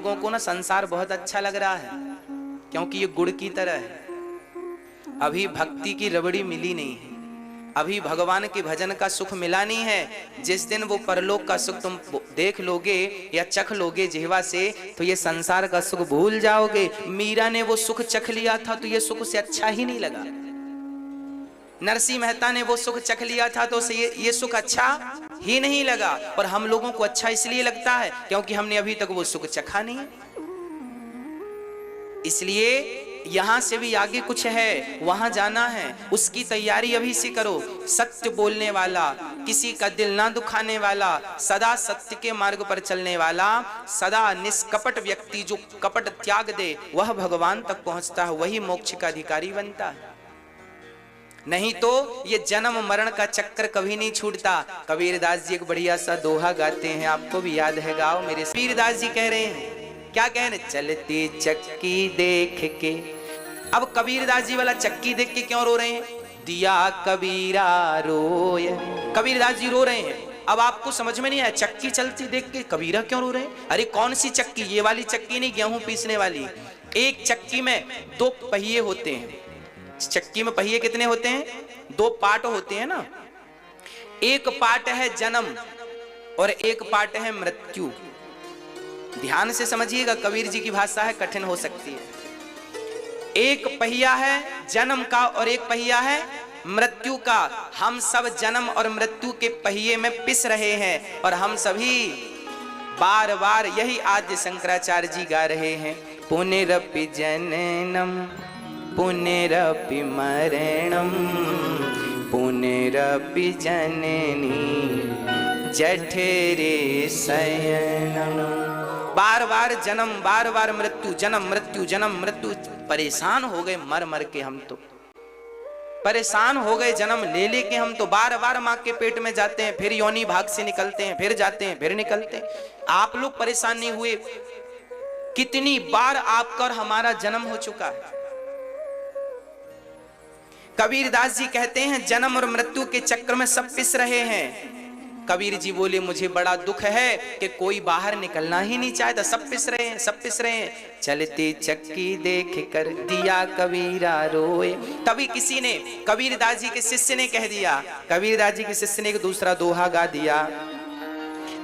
लोगों को ना संसार बहुत अच्छा लग रहा है, क्योंकि ये गुड़ की तरह है। अभी भक्ति की रबड़ी मिली नहीं है, अभी भगवान के भजन का सुख मिला नहीं है। जिस दिन वो परलोक का सुख तुम देख लोगे या चख लोगे जिह्वा से, तो ये संसार का सुख भूल जाओगे। मीरा ने वो सुख चख लिया था तो ये सुख से अच्छा ही नहीं लगा। नरसिंह मेहता ने वो सुख चख लिया था तो उसे ये सुख अच्छा ही नहीं लगा। और हम लोगों को अच्छा इसलिए लगता है क्योंकि हमने अभी तक वो सुख चखा नहीं है। इसलिए यहां से भी आगे कुछ है, वहां जाना है, उसकी तैयारी अभी से करो। सत्य बोलने वाला, किसी का दिल ना दुखाने वाला, सदा सत्य के मार्ग पर चलने वाला, सदा निष्कपट व्यक्ति जो कपट त्याग दे, वह भगवान तक पहुंचता है, वही मोक्ष का अधिकारी बनता है। नहीं तो ये जन्म मरण का चक्कर कभी नहीं छूटता। कबीरदास जी एक बढ़िया सा दोहा गाते हैं, आपको भी याद है, गाओ मेरे। कबीरदास जी कह रहे हैं, क्या कह रहे? चलती चक्की देख के। अब कबीरदास जी वाला चक्की देख के क्यों रो रहे हैं? दिया कबीरा रोय, कबीरदास जी रो रहे हैं। अब आपको समझ में नहीं आया, चक्की चलती देख के कबीरा क्यों रो रहे हैं? अरे कौन सी चक्की? ये वाली चक्की नहीं, गेहूं पीसने वाली। एक चक्की में दो पहिए होते हैं। चक्की में पहिए कितने होते हैं? दो पार्ट होते हैं ना। एक पार्ट है जन्म और एक पार्ट है मृत्यु। ध्यान से समझिएगा, कबीर जी की भाषा है, कठिन हो सकती है। एक पहिया है जन्म का और एक पहिया है मृत्यु का। हम सब जन्म और मृत्यु के पहिए में पिस रहे हैं और हम सभी बार बार यही आद्य शंकराचार्य जी गा रहे हैं, पुनरपि जननम पुनरपि मरणम पुनरपि जननी जठरे शयनम। बार बार जन्म, बार बार मृत्यु, जन्म मृत्यु, जन्म मृत्यु। परेशान हो गए मर मर के, हम तो परेशान हो गए जन्म ले लेके। हम तो बार बार माँ के पेट में जाते हैं, फिर योनि भाग से निकलते हैं, फिर जाते हैं, फिर निकलते हैं। आप लोग परेशान नहीं हुए? कितनी बार आपका और हमारा जन्म हो चुका है। कबीरदास जी कहते हैं जन्म और मृत्यु के चक्कर में सब पिस रहे हैं। कबीर जी बोले, मुझे बड़ा दुख है कि कोई बाहर निकलना ही नहीं चाहता, सब पिस रहे हैं, सब पिस रहे हैं। चलती चक्की देख कर दिया कबीरा रोए। तभी किसी ने, कबीरदास जी के शिष्य ने कह दिया, कबीरदास जी के शिष्य ने एक दूसरा दोहा गा दिया।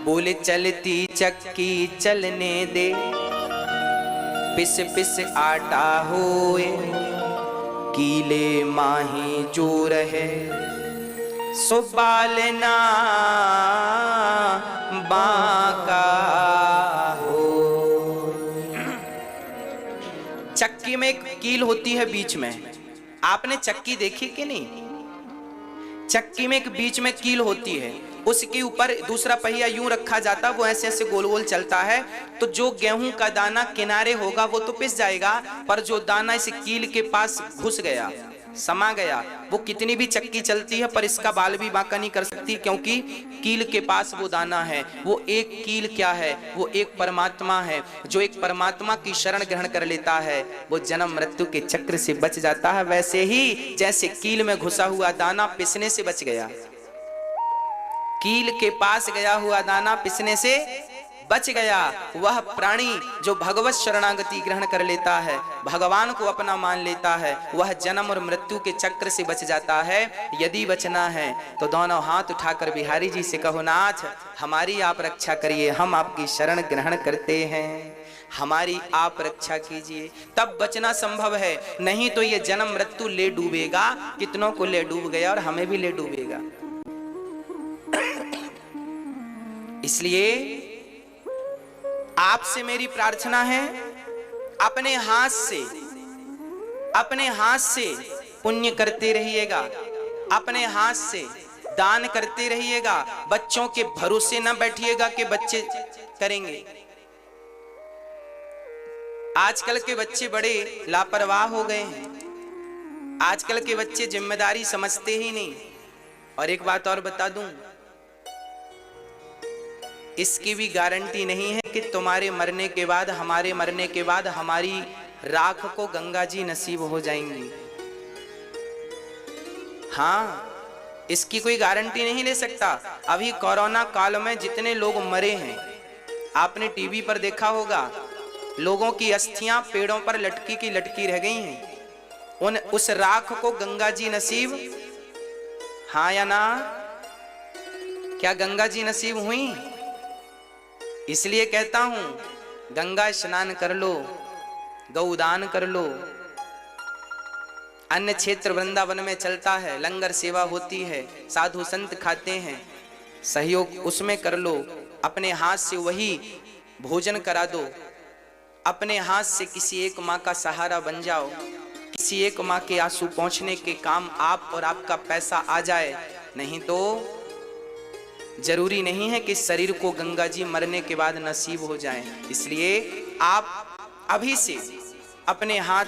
बोले, चलती चक्की चलने दे, पिस पिस आटा होए, कीले माही जो रहे, सुबालना बाका हो। चक्की में एक कील होती है बीच में, आपने चक्की देखी कि नहीं? चक्की में एक बीच में कील होती है, उसके ऊपर दूसरा पहिया यूं रखा जाता, वो ऐसे ऐसे गोल गोल चलता है। तो जो गेहूं का दाना किनारे होगा वो तो पिस जाएगा, पर जो दाना इस कील के पास घुस गया, समा गया, वो कितनी भी चक्की चलती है पर इसका बाल भी बांका नहीं कर सकती, क्योंकि कील के पास वो दाना है। वो एक कील क्या है? वो एक परमात्मा है। जो एक परमात्मा की शरण ग्रहण कर लेता है वो जन्म मृत्यु के चक्र से बच जाता है। वैसे ही जैसे कील में घुसा हुआ दाना पिसने से बच गया, कील के पास गया हुआ दाना पिसने से बच गया, वह प्राणी जो भगवत शरणागति ग्रहण कर लेता है, भगवान को अपना मान लेता है, वह जन्म और मृत्यु के चक्र से बच जाता है। यदि बचना है तो दोनों हाथ उठाकर बिहारी जी से कहो, नाथ हमारी आप रक्षा करिए, हम आपकी शरण ग्रहण करते हैं, हमारी आप रक्षा कीजिए, तब बचना संभव है। नहीं तो ये जन्म मृत्यु ले डूबेगा, कितनों को ले डूब गया और हमें भी ले डूबेगा। इसलिए आपसे मेरी प्रार्थना है, अपने हाथ से पुण्य करते रहिएगा, अपने हाथ से दान करते रहिएगा। बच्चों के भरोसे न बैठिएगा कि बच्चे करेंगे। आजकल के बच्चे बड़े लापरवाह हो गए हैं, आजकल के बच्चे जिम्मेदारी समझते ही नहीं। और एक बात और बता दूं, इसकी भी गारंटी नहीं है कि तुम्हारे मरने के बाद, हमारे मरने के बाद हमारी राख को गंगा जी नसीब हो जाएंगी। हाँ, इसकी कोई गारंटी नहीं ले सकता। अभी कोरोना काल में जितने लोग मरे हैं, आपने टीवी पर देखा होगा, लोगों की अस्थियां पेड़ों पर लटकी की लटकी रह गई हैं। उस राख को गंगा जी नसीब, हाँ या ना? क्या गंगा जी नसीब हुई? इसलिए कहता हूं, गंगा स्नान कर लो, गौदान कर लो। अन्य क्षेत्र वृंदावन में चलता है, लंगर सेवा होती है, साधु संत खाते हैं, सहयोग उसमें कर लो। अपने हाथ से वही भोजन करा दो, अपने हाथ से किसी एक माँ का सहारा बन जाओ, किसी एक माँ के आंसू पहुंचने के काम आप और आपका पैसा आ जाए। नहीं तो जरूरी नहीं है कि शरीर को गंगा जी मरने के बाद नसीब हो जाए। इसलिए आप अभी से अपने हाथ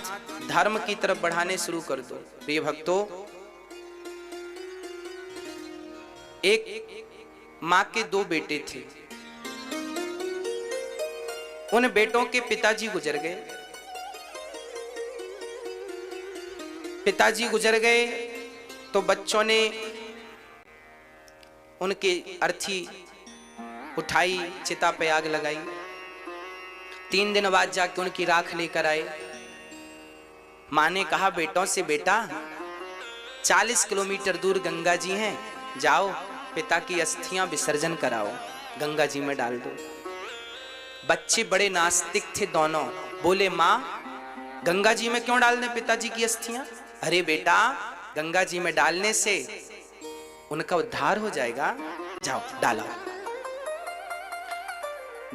धर्म की तरफ बढ़ाने शुरू कर दो। प्रिय भक्तों, एक मां के 2 बेटे थे। उन बेटों के पिताजी गुजर गए। पिताजी गुजर गए तो बच्चों ने उनकी अर्थी उठाई, चिता पे आग लगाई। 3 दिन बाद जाके उनकी राख लेकर आए। माँ ने कहा बेटों से, बेटा 40 किलोमीटर दूर गंगा जी हैं, जाओ पिता की अस्थियां विसर्जन कराओ, गंगा जी में डाल दो। बच्चे बड़े नास्तिक थे दोनों, बोले माँ गंगा जी में क्यों डाल दें पिताजी की अस्थियां? अरे बेटा, गंगा जी में डालने से उनका उद्धार हो जाएगा, जाओ डालो।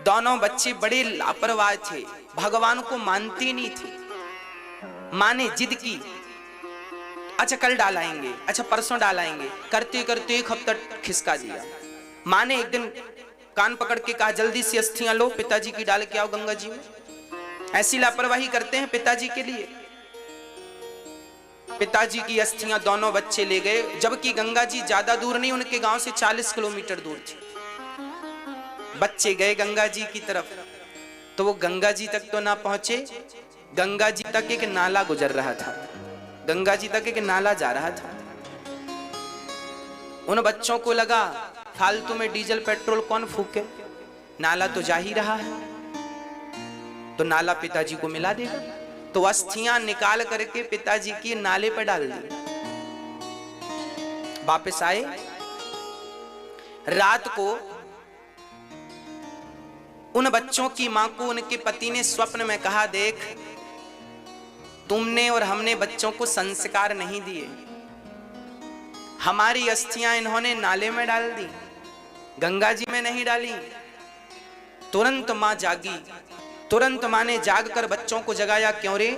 दोनों बच्चे बड़े लापरवाह थे, भगवान को मानते नहीं थे। माँ ने जिद की, अच्छा कल डालाएंगे, अच्छा परसों डालाएंगे, करते करते 1 हफ्ता खिसका दिया। माँ ने एक दिन कान पकड़ के कहा जल्दी से अस्थियां लो, पिताजी की डाल के आओ गंगा जी में। ऐसी लापरवाही करते हैं पिताजी के लिए। पिताजी की अस्थियां दोनों बच्चे ले गए, जबकि गंगा जी ज्यादा दूर नहीं, उनके गांव से 40 किलोमीटर दूर थी। बच्चे गए गंगा जी की तरफ, तो वो गंगा जी तक तो ना पहुंचे। गंगा जी तक एक नाला गुजर रहा था, गंगा जी तक एक नाला जा रहा था। उन बच्चों को लगा फालतू में डीजल पेट्रोल कौन फूके, नाला तो जा ही रहा है, तो नाला पिताजी को मिला देगा। तो अस्थियां निकाल करके पिताजी की नाले पर डाल दी। वापस आए, रात को उन बच्चों की मां को उनके पति ने स्वप्न में कहा, देख तुमने और हमने बच्चों को संस्कार नहीं दिए, हमारी अस्थियां इन्होंने नाले में डाल दी, गंगा जी में नहीं डाली। तुरंत मां जागी, तुरंत मां ने जागकर बच्चों को जगाया, क्यों रे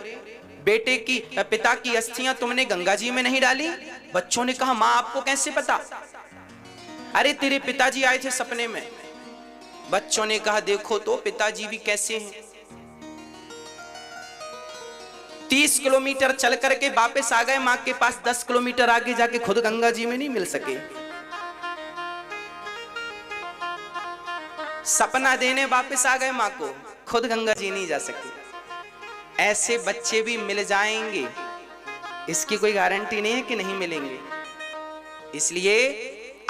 बेटे की पिता की अस्थियां तुमने गंगा जी में नहीं डाली? बच्चों ने कहा मां आपको कैसे पता? अरे तेरे पिताजी आए थे सपने में। बच्चों ने कहा देखो तो पिताजी भी कैसे हैं। 30 किलोमीटर चल करके वापस आ गए मां के पास, 10 किलोमीटर आगे जाके खुद गंगा जी में नहीं मिल सके। सपना देने वापस आ गए मां को, खुद गंगा जी नहीं जा सके। ऐसे बच्चे भी मिल जाएंगे, इसकी कोई गारंटी नहीं है कि नहीं मिलेंगे। इसलिए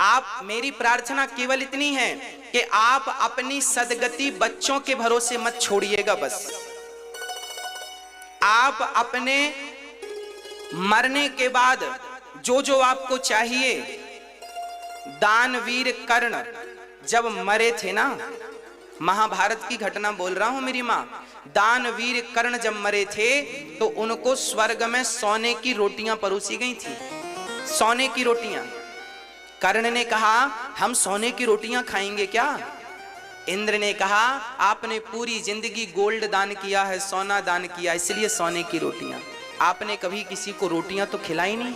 आप, मेरी प्रार्थना केवल इतनी है कि आप अपनी सदगति बच्चों के भरोसे मत छोड़िएगा। बस आप अपने मरने के बाद जो जो आपको चाहिए, दानवीर कर्ण जब मरे थे ना, महाभारत की घटना बोल रहा हूं मेरी मां, दानवीर कर्ण जब मरे थे तो उनको स्वर्ग में सोने की रोटियां परोसी गई थी, सोने की रोटियां। कर्ण ने कहा हम सोने की रोटियां खाएंगे क्या? इंद्र ने कहा आपने पूरी जिंदगी गोल्ड दान किया है, सोना दान किया, इसलिए सोने की रोटियां। आपने कभी किसी को रोटियां तो खिलाई नहीं,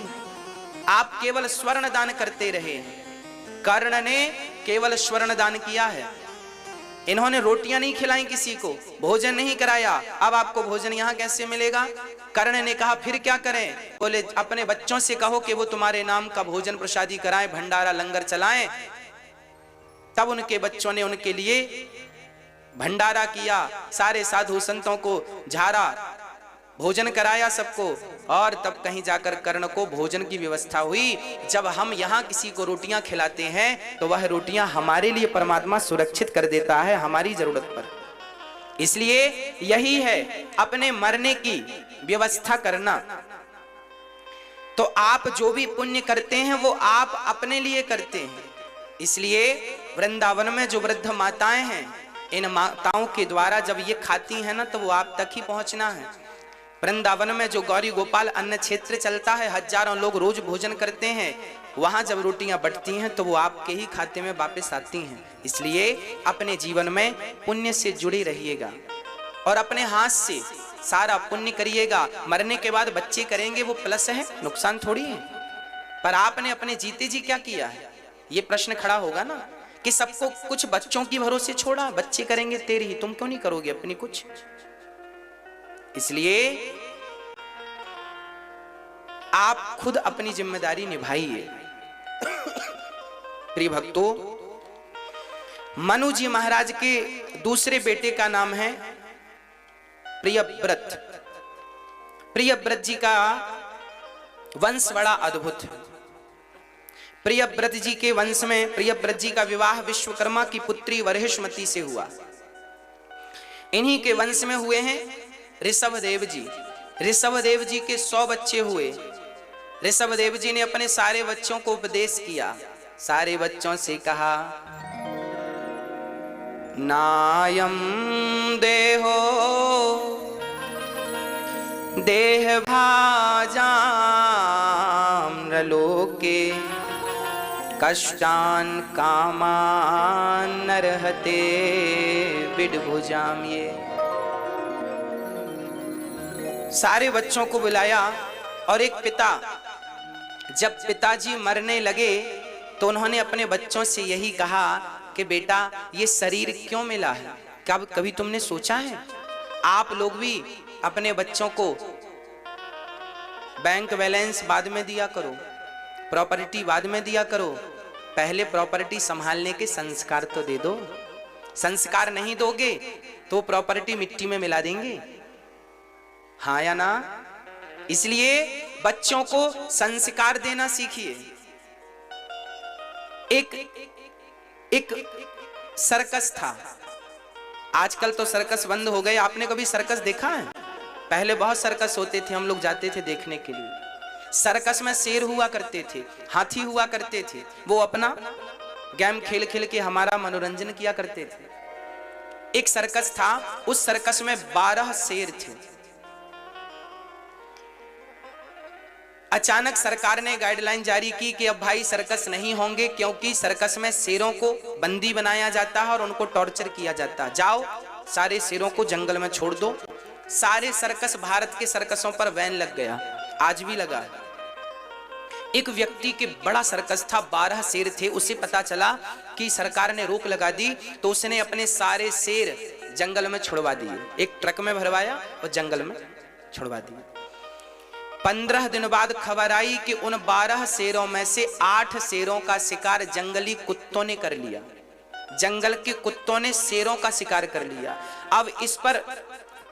आप केवल स्वर्ण दान करते रहे हैं। कर्ण ने केवल स्वर्ण दान किया है, इन्होंने रोटियां नहीं खिलाई किसी को, भोजन नहीं कराया। अब आपको भोजन यहां कैसे मिलेगा? कर्ण ने कहा फिर क्या करें? बोले अपने बच्चों से कहो कि वो तुम्हारे नाम का भोजन प्रसादी कराएं, भंडारा लंगर चलाएं। तब उनके बच्चों ने उनके लिए भंडारा किया, सारे साधु संतों को झाड़ा, भोजन कराया सबको, और तब कहीं जाकर कर्ण को भोजन की व्यवस्था हुई। जब हम यहाँ किसी को रोटियां खिलाते हैं तो वह रोटियां हमारे लिए परमात्मा सुरक्षित कर देता है हमारी जरूरत पर। इसलिए यही है अपने मरने की व्यवस्था करना। तो आप जो भी पुण्य करते हैं वो आप अपने लिए करते हैं। इसलिए वृंदावन में जो वृद्ध माताएं हैं, इन माताओं के द्वारा जब ये खाती हैं ना, तो वो आप तक ही पहुंचना है। वृंदावन में जो गौरी गोपाल अन्न क्षेत्र चलता है, हजारों लोग रोज भोजन करते हैं, वहां जब रोटियां बटती हैं तो वो आपके ही खाते में वापस आती हैं। इसलिए अपने जीवन में पुण्य से जुड़े रहिएगा और अपने हाथ से सारा पुण्य करिएगा। मरने के बाद बच्चे करेंगे वो प्लस है, नुकसान थोड़ी है। पर आपने अपने जीते जी क्या किया है, ये प्रश्न खड़ा होगा ना कि सबको कुछ बच्चों की भरोसे छोड़ा, बच्चे करेंगे तेरी ही, तुम क्यों नहीं करोगे अपनी कुछ। इसलिए आप खुद अपनी जिम्मेदारी निभाइए। प्रिय भक्तों, मनु जी महाराज के दूसरे बेटे का नाम है प्रियव्रत। प्रियव्रत जी का वंश बड़ा अद्भुत है। प्रियव्रत जी के वंश में प्रियव्रत जी का विवाह विश्वकर्मा की पुत्री वरहिष्मती से हुआ। इन्हीं के वंश में हुए हैं ऋषभदेव जी। ऋषभदेव जी के 100 बच्चे हुए। ऋषभदेव जी ने अपने सारे बच्चों को उपदेश किया। सारे बच्चों से कहा, नायम देहो देह भाजाम नलोके कष्टान कामान नरहते विडभुजाम। ये सारे बच्चों को बुलाया और एक पिता, जब पिताजी मरने लगे तो उन्होंने अपने बच्चों से यही कहा कि बेटा ये शरीर क्यों मिला है, कभी तुमने सोचा है? आप लोग भी अपने बच्चों को बैंक बैलेंस बाद में दिया करो, प्रॉपर्टी बाद में दिया करो, पहले प्रॉपर्टी संभालने के संस्कार तो दे दो। संस्कार नहीं दोगे तो प्रॉपर्टी मिट्टी में मिला देंगे, हाँ या ना? इसलिए बच्चों को संस्कार देना सीखिए। एक सर्कस था, आजकल तो सर्कस बंद हो गए। आपने कभी सर्कस देखा है? पहले बहुत सर्कस होते थे, हम लोग जाते थे देखने के लिए। सर्कस में शेर हुआ करते थे, हाथी हुआ करते थे, वो अपना गेम खेल खेल के हमारा मनोरंजन किया करते थे। एक सर्कस था, उस सर्कस में 12 शेर थे। अचानक सरकार ने गाइडलाइन जारी की कि अब भाई सर्कस नहीं होंगे, क्योंकि सर्कस में शेरों को बंदी बनाया जाता है और उनको टॉर्चर किया जाता है। जाओ सारे शेरों को जंगल में छोड़ दो। सारे सर्कस, भारत के सर्कसों पर बैन लग गया, आज भी लगा। एक व्यक्ति के बड़ा सर्कस था, 12 शेर थे। उसे पता चला कि सरकार ने रोक लगा दी, तो उसने अपने सारे शेर जंगल में छुड़वा दिए। एक ट्रक में भरवाया और जंगल में छुड़वा दिए। 15 दिन बाद खबर आई कि उन 12 शेरों में से 8 शेरों का शिकार जंगली कुत्तों ने कर लिया। जंगल के कुत्तों ने शेरों का शिकार कर लिया। अब इस पर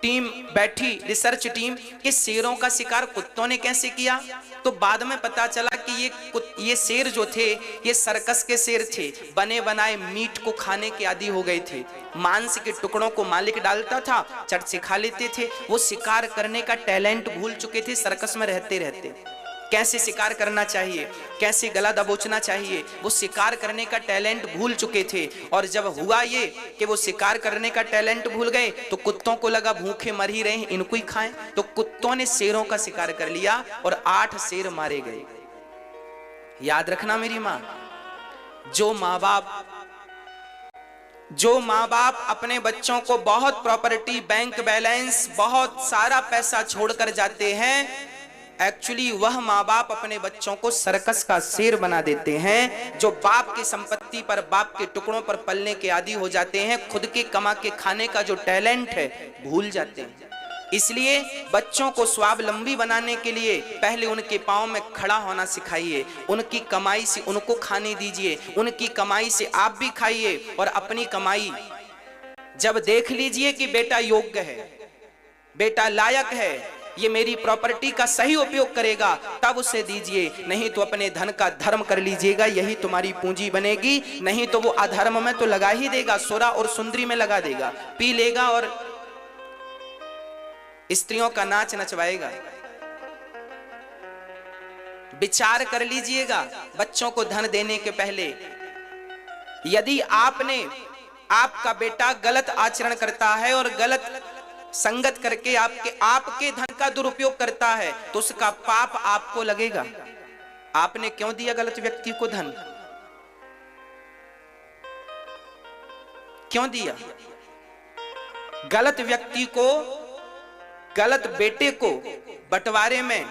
टीम बैठी, रिसर्च टीम, कि शेरों का शिकार कुत्तों ने कैसे किया। तो बाद में पता चला कि ये शेर जो थे, ये सर्कस के शेर थे, बने बनाए मीट को खाने के आदी हो गए थे। मांस के टुकड़ों को मालिक डालता था, चट से खा लेते थे। वो शिकार करने का टैलेंट भूल चुके थे सर्कस में रहते रहते। कैसे शिकार करना चाहिए, कैसे गला दबोचना चाहिए, वो शिकार करने का टैलेंट भूल चुके थे। और जब हुआ ये कि वो शिकार करने का टैलेंट भूल गए, तो कुत्तों को लगा भूखे मर ही रहे हैं, इनको ही खाएं। तो कुत्तों ने शेरों का शिकार कर लिया और 8 शेर मारे गए। याद रखना मेरी माँ, जो माँ बाप अपने बच्चों को बहुत प्रॉपर्टी, बैंक बैलेंस, बहुत सारा पैसा छोड़कर जाते हैं, एक्चुअली वह माँ बाप अपने बच्चों को सर्कस का शेर बना देते हैं। जो बाप की संपत्ति पर, बाप के टुकड़ों पर पलने के आदी हो जाते हैं, खुद के कमा के खाने का जो टैलेंट है भूल जाते हैं। इसलिए बच्चों को स्वावलंबी बनाने के लिए पहले उनके पांव में खड़ा होना सिखाइए। उनकी कमाई से उनको खाने दीजिए, उनकी कमाई से आप भी खाइए। और अपनी कमाई जब देख लीजिए कि बेटा योग्य है, बेटा लायक है, ये मेरी प्रॉपर्टी का सही उपयोग करेगा, तब उसे दीजिए। नहीं तो अपने धन का धर्म कर लीजिएगा, यही तुम्हारी पूंजी बनेगी। नहीं तो वो अधर्म में तो लगा ही देगा, सुरा और सुंदरी में लगा देगा, पी लेगा और स्त्रियों का नाच नचवाएगा। विचार कर लीजिएगा बच्चों को धन देने के पहले। यदि आपका बेटा गलत आचरण करता है और गलत संगत करके आपके धन का दुरुपयोग करता है तो उसका पाप आपको लगेगा। आपने क्यों दिया गलत व्यक्ति को धन? क्यों दिया? गलत व्यक्ति को, गलत बेटे को बंटवारे में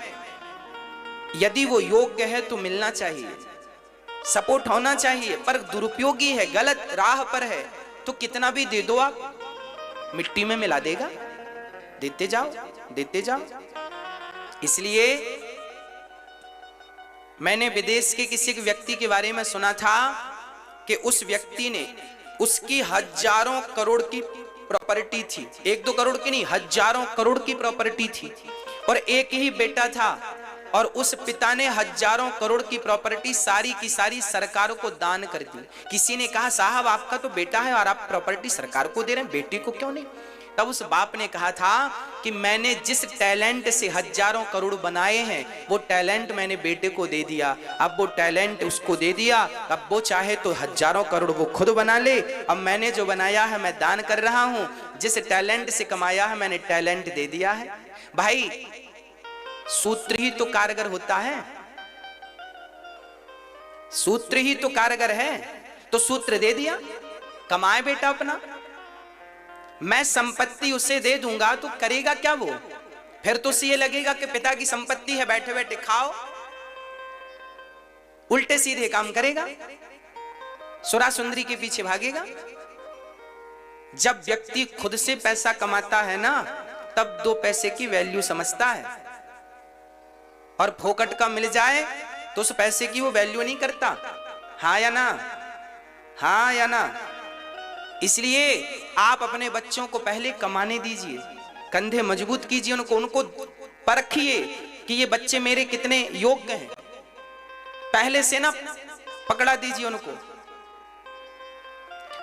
यदि वो योग्य है तो मिलना चाहिए, सपोर्ट होना चाहिए, पर दुरुपयोगी है, गलत राह पर है तो कितना भी दे दो आप, मिट्टी में मिला देगा। देते जाओ, देते जाओ। इसलिए मैंने विदेश के किसी व्यक्ति के बारे में सुना था कि उस व्यक्ति ने, उसकी हजारों करोड़ की प्रॉपर्टी थी, 1-2 करोड़ की नहीं, हजारों करोड़ की प्रॉपर्टी थी, और एक ही बेटा था, और उस पिता ने हजारों करोड़ की प्रॉपर्टी सारी की सारी सरकार को दान कर दी। किसी ने कहा साहब आपका तो बेटा है और आप प्रॉपर्टी सरकार को दे रहे हैं, बेटे को क्यों नहीं? तब उस बाप ने कहा था कि मैंने जिस टैलेंट से हजारों करोड़ बनाए हैं वो टैलेंट मैंने बेटे को दे दिया, अब वो टैलेंट उसको दे दिया, अब वो चाहे तो हजारों करोड़ वो खुद बना ले, अब मैंने जो बनाया है मैं दान कर रहा हूं, जिस टैलेंट से कमाया है मैंने टैलेंट दे दिया है। भाई सूत्र ही तो कारगर होता है, सूत्र ही तो कारगर है, तो सूत्र दे दिया, कमाए बेटा अपना। मैं संपत्ति उसे दे दूंगा तो करेगा क्या वो? फिर तो उसे ये लगेगा कि पिता की संपत्ति है, बैठे बैठे खाओ, उल्टे सीधे काम करेगा, सुरा सुंदरी के पीछे भागेगा। जब व्यक्ति खुद से पैसा कमाता है ना, तब 2 पैसे की वैल्यू समझता है, और फोकट का मिल जाए तो उस पैसे की वो वैल्यू नहीं करता। हाँ या ना? हाँ या ना? इसलिए आप अपने बच्चों को पहले कमाने दीजिए, कंधे मजबूत कीजिए, उनको परखिए कि ये बच्चे मेरे कितने योग्य हैं, पहले से ना पकड़ा दीजिए उनको।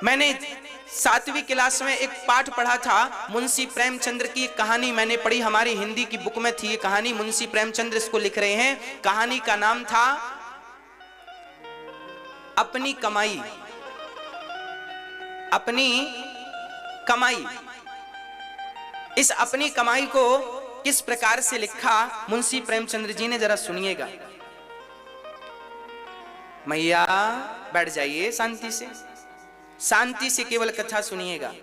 मैंने 7वीं क्लास में एक पाठ पढ़ा था, मुंशी प्रेमचंद्र की एक कहानी मैंने पढ़ी, हमारी हिंदी की बुक में थी ये कहानी, मुंशी प्रेमचंद्र इसको लिख रहे हैं। कहानी का नाम था अपनी कमाई। अपनी कमाई। इस अपनी कमाई को किस प्रकार से लिखा मुंशी प्रेमचंद्र जी ने, जरा सुनिएगा। मैया बैठ जाइए शांति से, शांति से केवल कथा सुनिएगा।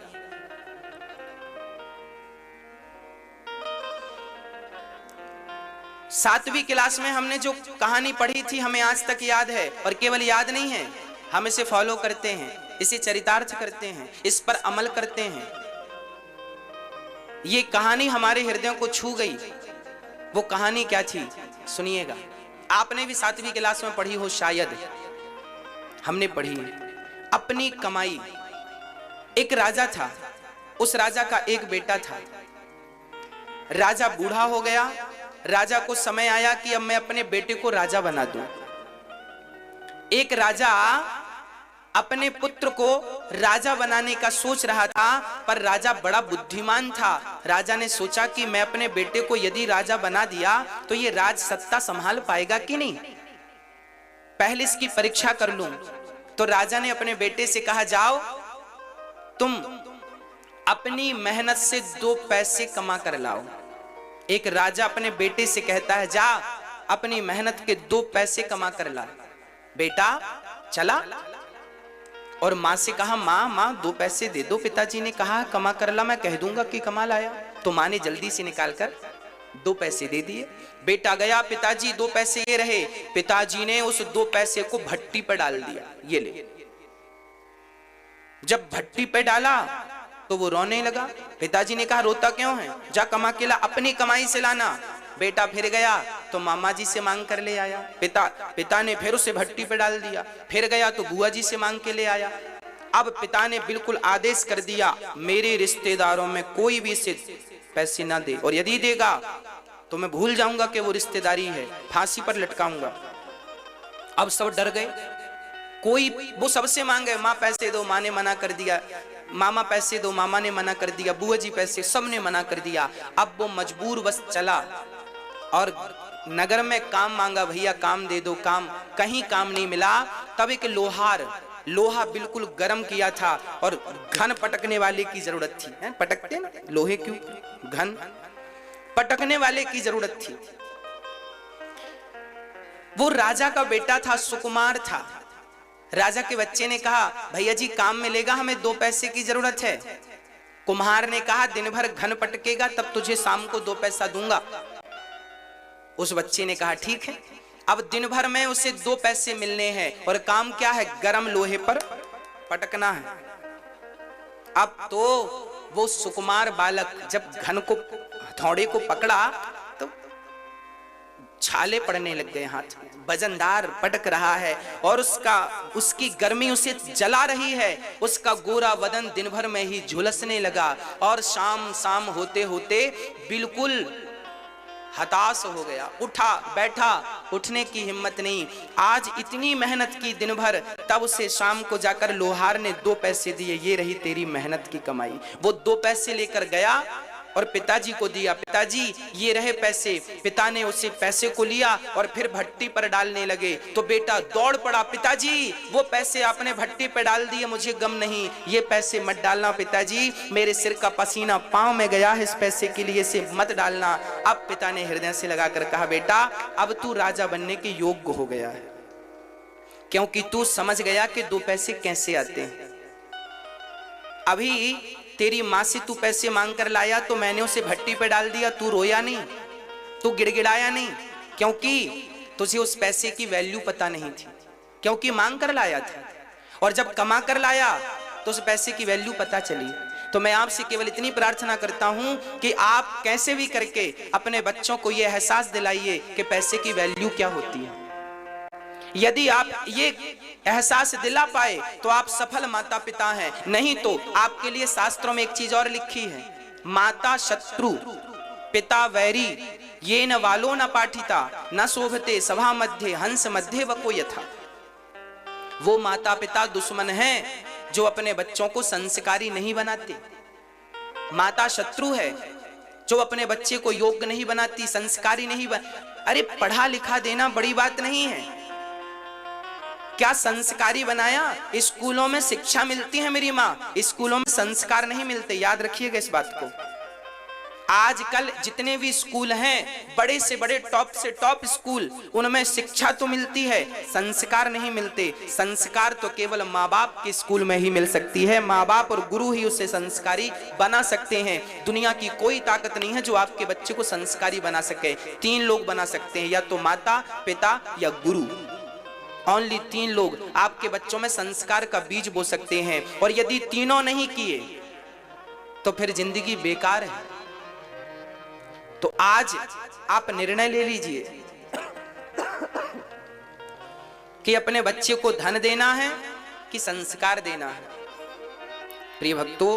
सातवीं क्लास में हमने जो कहानी पढ़ी थी हमें आज तक याद है, और केवल याद नहीं है, हम इसे फॉलो करते हैं, इसे चरितार्थ करते हैं, इस पर अमल करते हैं। ये कहानी हमारे हृदयों को छू गई। वो कहानी क्या थी सुनिएगा। आपने भी 7वीं क्लास में पढ़ी हो शायद, हमने पढ़ी है। अपनी कमाई। एक राजा था, उस राजा का एक बेटा था। राजा बूढ़ा हो गया, राजा को समय आया कि अब मैं अपने बेटे को राजा बना दूं। एक राजा अपने पुत्र को राजा बनाने का सोच रहा था, पर राजा बड़ा बुद्धिमान था। राजा ने सोचा कि मैं अपने बेटे को यदि राजा बना दिया तो ये राज सत्ता संभाल पाएगा कि नहीं, पहले इसकी परीक्षा कर लूं। तो राजा ने अपने बेटे से कहा, जाओ तुम अपनी मेहनत से 2 पैसे कमा कर लाओ। एक राजा अपने बेटे से कहता है, जा अपनी मेहनत के 2 पैसे कमा कर ला। बेटा चला, और माँ से कहा, माँ 2 पैसे दे दो। पिताजी ने कहा, कमा कर ला, मैं कह दूंगा कि कमा लाया। तो माँ ने जल्दी से निकालकर 2 पैसे दे दिए। बेटा गया, पिताजी 2 पैसे ये रहे। पिताजी ने उस 2 पैसे को भट्टी पर डाल दिया, ये ले। जब भट्टी पे डाला तो वो रोने लगा। पिताजी ने कहा, रोता क्यों है, जा कमा के ला, अपनी कमाई से लाना। बेटा फिर गया तो मामा जी से मांग कर ले आया। पिता ने फिर उसे भट्टी पे डाल दिया। फिर गया तो बुआ जी से मांग के ले आया। अब पिता ने बिल्कुल आदेश कर दिया, मेरे रिश्तेदारों में कोई भी इसे पैसे ना दे, और यदि देगा तो मैं भूल जाऊंगा कि वो रिश्तेदारी है, फांसी पर लटकाऊंगा। अब सब डर गए, कोई वो सबसे मांगे, माँ पैसे दो, माँ ने मना कर दिया। मामा पैसे दो, मामा ने मना कर दिया, बुआ जी पैसे, सबने मना कर दिया। अब वो मजबूर बस चला और नगर में काम मांगा, भैया काम दे दो, काम, कहीं काम नहीं मिला। तब एक लोहा बिल्कुल गर्म किया था और घन पटकने वाले की जरूरत थी, है? पटकते ना लोहे, क्यों? घन पटकने वाले की जरूरत थी। वो राजा का बेटा था, सुकुमार था। राजा के बच्चे ने कहा, भैया जी काम मिलेगा, हमें 2 पैसे की जरूरत है। कुम्हार ने कहा, दिन भर घन पटकेगा तब तुझे शाम को 2 पैसा दूंगा। उस बच्चे ने कहा ठीक है। अब दिन भर में उसे 2 पैसे मिलने हैं और काम क्या है? गरम लोहे पर पटकना है। अब तो वो सुकुमार बालक जब घन को, हथौड़े को पकड़ा तो छाले पड़ने लग गए हाथ में, वजनदार पटक रहा है और उसकी गर्मी उसे जला रही है। उसका गोरा बदन दिन भर में ही झुलसने लगा और शाम होते होते बिल्कुल हताश हो गया। उठा बैठा, उठने की हिम्मत नहीं। आज इतनी मेहनत की दिन भर, तब उसे शाम को जाकर लोहार ने 2 पैसे दिए, ये रही तेरी मेहनत की कमाई। वो 2 पैसे लेकर गया और पिताजी को दिया, पिताजी ये रहे पैसे। पिता ने उसे पैसे को लिया और फिर भट्टी पर डालने लगे। तो बेटा दौड़ पड़ा, पिताजी वो पैसे आपने भट्टी पर डाल दिए, मुझे गम नहीं, ये पैसे मत डालना पिताजी, मेरे सिर का पसीना पांव में गया है, इस पैसे के लिए इसे मत डालना। अब पिता ने हृदय से लगाकर कहा, बेटा अब तू राजा बनने के योग्य हो गया है, क्योंकि तू समझ गया कि 2 पैसे कैसे आते हैं। अभी तेरी माँ से तू पैसे मांग कर लाया तो मैंने उसे भट्टी पे डाल दिया, तू रोया नहीं, तू गिड़गिड़ाया नहीं, क्योंकि तुझे उस पैसे की वैल्यू पता नहीं थी, क्योंकि मांग कर लाया था। और जब कमा कर लाया तो उस पैसे की वैल्यू पता चली। तो मैं आपसे केवल इतनी प्रार्थना करता हूं कि आप कैसे भी करके अपने बच्चों को यह एहसास दिलाइए कि पैसे की वैल्यू क्या होती है। यदि आप ये एहसास दिला पाए तो आप सफल माता पिता हैं। नहीं तो आपके लिए शास्त्रों में एक चीज और लिखी है, माता शत्रु पिता वैरी, ये न वालो न पाठिता न शोभते सभा मध्य हंस मध्य वको यथा। वो माता पिता दुश्मन हैं जो अपने बच्चों को संस्कारी नहीं बनाते। माता शत्रु है जो अपने बच्चे को योग्य नहीं बनाती, संस्कारी नहीं अरे पढ़ा लिखा देना बड़ी बात नहीं है, क्या संस्कारी बनाया? स्कूलों में शिक्षा मिलती है मेरी माँ, स्कूलों में संस्कार नहीं मिलते, याद रखिएगा इस बात को। आजकल जितने भी स्कूल हैं, बड़े से बड़े टॉप से टॉप स्कूल, उनमें शिक्षा तो मिलती है, संस्कार नहीं मिलते। संस्कार तो केवल माँ बाप के स्कूल में ही मिल सकती है, माँ बाप और गुरु ही उसे संस्कारी बना सकते हैं। दुनिया की कोई ताकत नहीं है जो आपके बच्चे को संस्कारी बना सके। 3 लोग बना सकते हैं, या तो माता पिता या गुरु। ओनली 3 लोग आपके बच्चों में संस्कार का बीज बो सकते हैं। और यदि तीनों नहीं किए तो फिर जिंदगी बेकार है। तो आज आप निर्णय ले लीजिए कि अपने बच्चे को धन देना है कि संस्कार देना है। प्रिय भक्तों,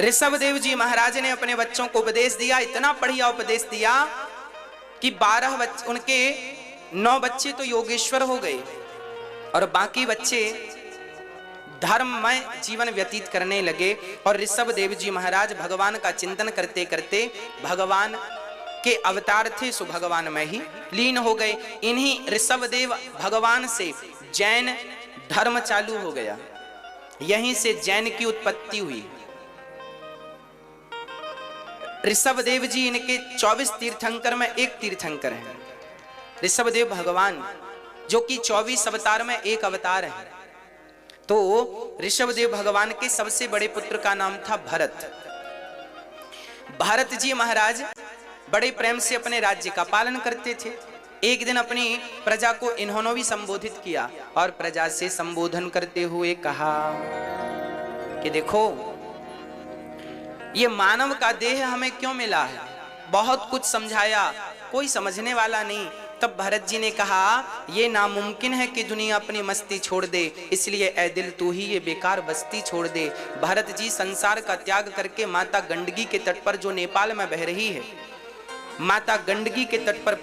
ऋषभदेव जी महाराज ने अपने बच्चों को उपदेश दिया, इतना बढ़िया उपदेश दिया कि 12 बच्चे, उनके 9 बच्चे तो योगेश्वर हो गए और बाकी बच्चे धर्ममय जीवन व्यतीत करने लगे। और ऋषभदेव जी महाराज भगवान का चिंतन करते करते भगवान के अवतार थे सो भगवान में ही लीन हो गए। इन्हीं ऋषभदेव भगवान से जैन धर्म चालू हो गया, यहीं से जैन की उत्पत्ति हुई। ऋषभदेव जी इनके 24 तीर्थंकर में एक तीर्थंकर हैं। ऋषभदेव भगवान जो कि 24 अवतार में एक अवतार है। तो ऋषभदेव भगवान के सबसे बड़े पुत्र का नाम था भरत। भरत जी महाराज बड़े प्रेम से अपने राज्य का पालन करते थे। एक दिन अपनी प्रजा को इन्होंने भी संबोधित किया और प्रजा से संबोधन करते हुए कहा कि देखो, ये मानव का देह हमें क्यों मिला है? बहुत कुछ समझाया, कोई समझने वाला नहीं। तब भरत जी ने कहा, ये नामुमकिन है कि दुनिया अपनी मस्ती छोड़ दे, इसलिए ऐ दिल तू ही ये बेकार बस्ती छोड़ दे। भरत जी संसार का त्याग करके माता गंडकी के तट पर, जो नेपाल में बह रही है, माता गंडकी के तट पर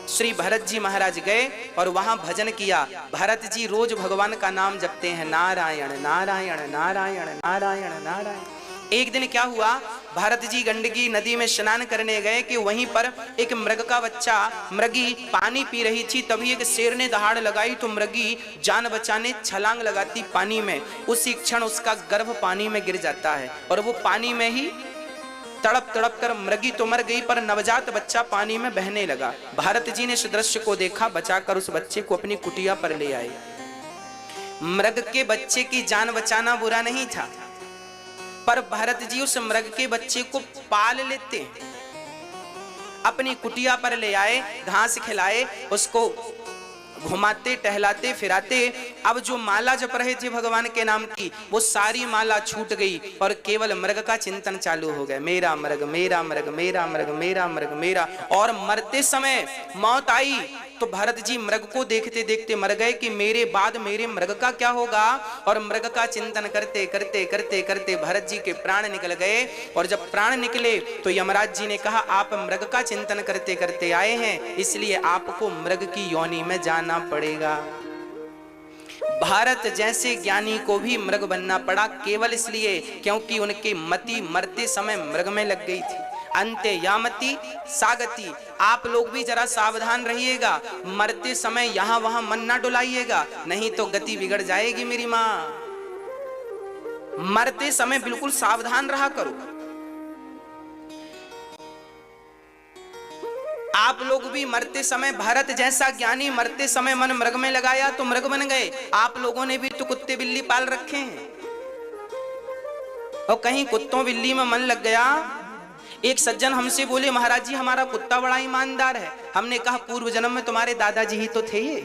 श्री भरत जी महाराज गए और वहां भजन किया। भरत जी रोज भगवान का नाम जपते हैं, नारायण नारायण नारायण नारायण नारायण। एक दिन क्या हुआ, भरत जी गंडकी नदी में स्नान करने गए कि वहीं पर एक मृग का बच्चा, मृगी पानी पी रही थी। तभी एक शेर ने दहाड़ लगाई तो मृगी जान बचाने छलांग लगाती पानी में। उसी क्षण उसका गर्भ पानी में गिर जाता है और वो पानी में ही तड़प तड़प कर मृगी तो मर गई, पर नवजात बच्चा पानी में बहने लगा। भारत जी ने इस दृश्य को देखा, बचाकर उस बच्चे को अपनी कुटिया पर ले आए। मृग के बच्चे की जान बचाना बुरा नहीं था, पर भरत जी उस मृग के बच्चे को पाल लेते हैं, अपनी कुटिया पर ले आए, घास खिलाए, उसको घुमाते टहलाते फिराते। अब जो माला जप रहे थे भगवान के नाम की, वो सारी माला छूट गई और केवल मृग का चिंतन चालू हो गया, मेरा मृग मेरा मृग मेरा मृग मेरा मृग मेरा। और मरते समय मौत आई तो भरत जी मृग को देखते देखते मर गए कि मेरे बाद मेरे मृग का क्या होगा। और मृग का चिंतन करते करते करते करते भरत जी के प्राण निकल गए। और जब प्राण निकले तो यमराज जी ने कहा, आप मृग का चिंतन करते करते आए हैं, इसलिए आपको मृग की योनि में जाना पड़ेगा। भारत जैसे ज्ञानी को भी मृग बनना पड़ा, केवल इसलिए क्योंकि उनकी मति मरते समय मृग में लग गई थी। अंते यामति सागति। आप लोग भी जरा सावधान रहिएगा, मरते समय यहां वहां मन ना डुलाइएगा, नहीं तो गति बिगड़ जाएगी मेरी मां। मरते समय बिल्कुल सावधान रहा करो। आप लोग भी मरते समय, भारत जैसा ज्ञानी मरते समय मन मृग में लगाया तो मृग बन गए। आप लोगों ने भी तो कुत्ते बिल्ली पाल रखे हैं, और कहीं कुत्तों बिल्ली में मन लग गया। एक सज्जन हमसे बोले, महाराज जी हमारा कुत्ता बड़ा ईमानदार है। हमने कहा, पूर्व जन्म में तुम्हारे दादाजी ही तो थे ये।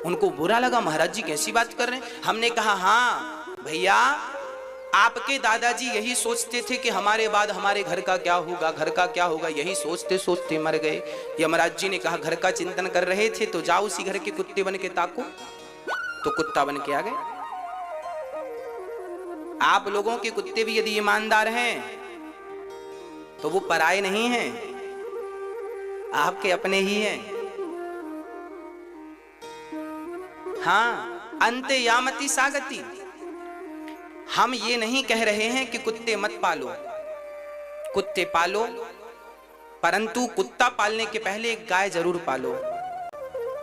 उनको बुरा लगा, महाराज जी कैसी बात कर रहे हैं। हमने कहा, हाँ भैया, आपके दादाजी यही सोचते थे कि हमारे बाद हमारे घर का क्या होगा, घर का क्या होगा, यही सोचते सोचते मर गए। यमराज जी ने कहा, घर का चिंतन कर रहे थे तो जाओ उसी घर के कुत्ते बन के ताको। तो कुत्ता बन के आ गए। आप लोगों के कुत्ते भी यदि ईमानदार हैं तो वो पराये नहीं हैं, आपके अपने ही हैं। हाँ, अंते यामति सागति। हम ये नहीं कह रहे हैं कि कुत्ते मत पालो, कुत्ते पालो, परंतु कुत्ता पालने के पहले एक गाय जरूर पालो।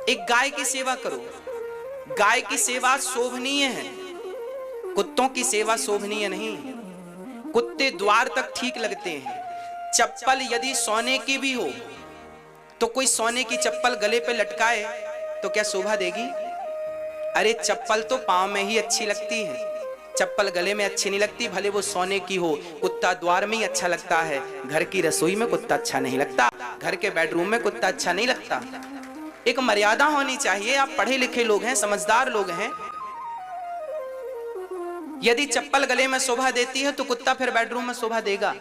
एक गाय की सेवा करो। गाय की सेवा शोभनीय है, कुत्तों की सेवा शोभनीय नहीं। कुत्ते द्वार तक ठीक लगते हैं। चप्पल यदि सोने की भी हो तो कोई सोने की चप्पल गले पे लटकाए तो क्या शोभा देगी? अरे चप्पल तो पांव में ही अच्छी लगती है, चप्पल गले में अच्छी नहीं लगती, भले वो सोने की हो। कुत्ता द्वार में ही अच्छा लगता है, घर की रसोई में कुत्ता अच्छा नहीं लगता, घर के बेडरूम में कुत्ता अच्छा नहीं लगता। एक मर्यादा होनी चाहिए। आप पढ़े लिखे लोग हैं, समझदार लोग हैं। यदि चप्पल गले में शोभा देती है तो कुत्ता फिर बेडरूम में शोभा देगा।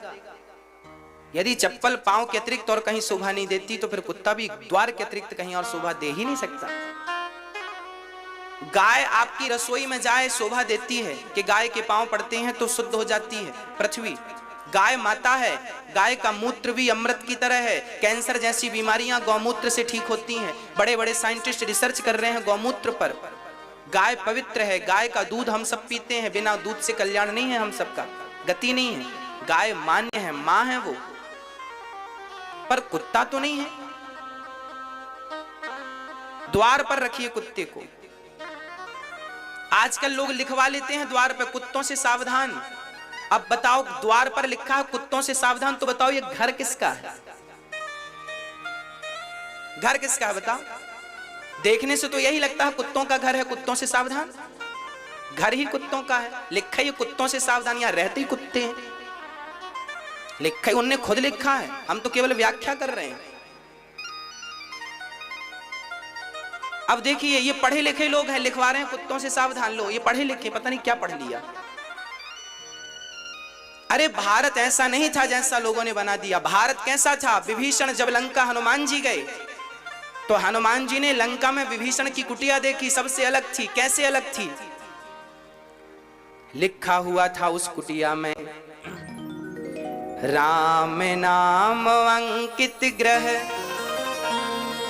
यदि चप्पल पांव के अतिरिक्त और कहीं शोभा नहीं देती तो फिर कुत्ता भी द्वार के अतिरिक्त कहीं और शोभा दे ही नहीं सकता। गाय आपकी रसोई में जाए शोभा देती है कि गाय के पांव पड़ते हैं तो शुद्ध हो जाती है पृथ्वी। गाय माता है, गाय का मूत्र भी अमृत की तरह है। कैंसर जैसी बीमारियां गौमूत्र से ठीक होती हैं। बड़े बड़े साइंटिस्ट रिसर्च कर रहे हैं गौमूत्र पर। गाय पवित्र है, गाय का दूध हम सब पीते हैं, बिना दूध से कल्याण नहीं है, हम सबका गति नहीं है। गाय मान्य है, मां है वो, पर कुत्ता तो नहीं है। द्वार पर रखिए कुत्ते को। आजकल लोग लिखवा लेते हैं द्वार पर, कुत्तों से सावधान। अब बताओ, द्वार पर लिखा है कुत्तों से सावधान, तो बताओ ये घर किसका है? घर किसका है बताओ? देखने से तो यही लगता है कुत्तों का घर है, कुत्तों से सावधान। घर ही कुत्तों का है, लिखा ही कुत्तों से सावधान, यहां रहते ही कुत्ते हैं। लिखा ही उनने खुद लिखा है, हम तो केवल व्याख्या कर रहे हैं। अब देखिए, ये पढ़े लिखे लोग हैं, लिखवा रहे हैं कुत्तों से सावधान। लो, ये पढ़े लिखे, पता नहीं क्या पढ़ लिया। अरे भारत ऐसा नहीं था जैसा लोगों ने बना दिया। भारत कैसा था? विभीषण जब लंका हनुमान जी गए तो हनुमान जी ने लंका में विभीषण की कुटिया देखी, सबसे अलग थी। कैसे अलग थी? लिखा हुआ था उस कुटिया में, राम नाम अंकित ग्रह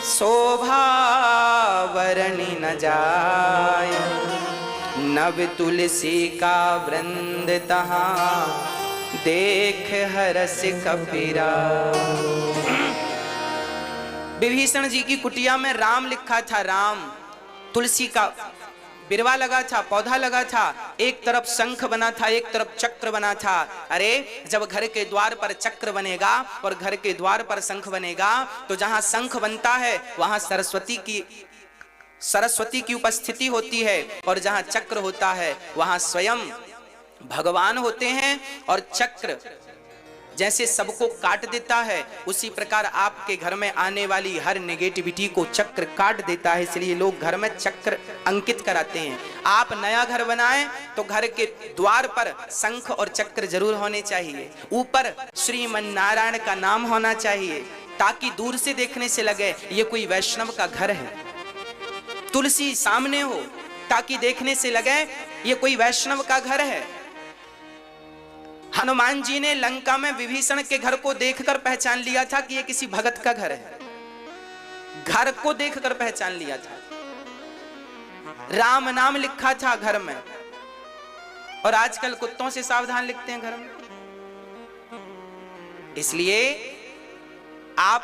शोभा वरणी न जाय, नव तुलसी का वृंद तहाँ देख हरस कबीरा। विभीषण जी की कुटिया में राम लिखा था, राम, तुलसी का बिरवा लगा था, पौधा लगा था, एक तरफ शंख बना था, एक तरफ चक्र बना था। अरे जब घर के द्वार पर चक्र बनेगा और घर के द्वार पर शंख बनेगा तो जहां शंख बनता है वहां सरस्वती की उपस्थिति होती है, और जहां चक्र होता है वहां स्वयं भगवान होते हैं। और चक्र जैसे सबको काट देता है, उसी प्रकार आपके घर में आने वाली हर नेगेटिविटी को चक्र काट देता है। इसलिए लोग घर में चक्र अंकित कराते हैं। आप नया घर बनाएं तो घर के द्वार पर शंख और चक्र जरूर होने चाहिए, ऊपर श्रीमन नारायण का नाम होना चाहिए, ताकि दूर से देखने से लगे ये कोई वैष्णव का घर है। तुलसी सामने हो ताकि देखने से लगे ये कोई वैष्णव का घर है। हनुमान जी ने लंका में विभीषण के घर को देखकर पहचान लिया था कि ये किसी भगत का घर है, घर को देखकर पहचान लिया था। राम नाम लिखा था घर में, और आजकल कुत्तों से सावधान लिखते हैं घर में। इसलिए आप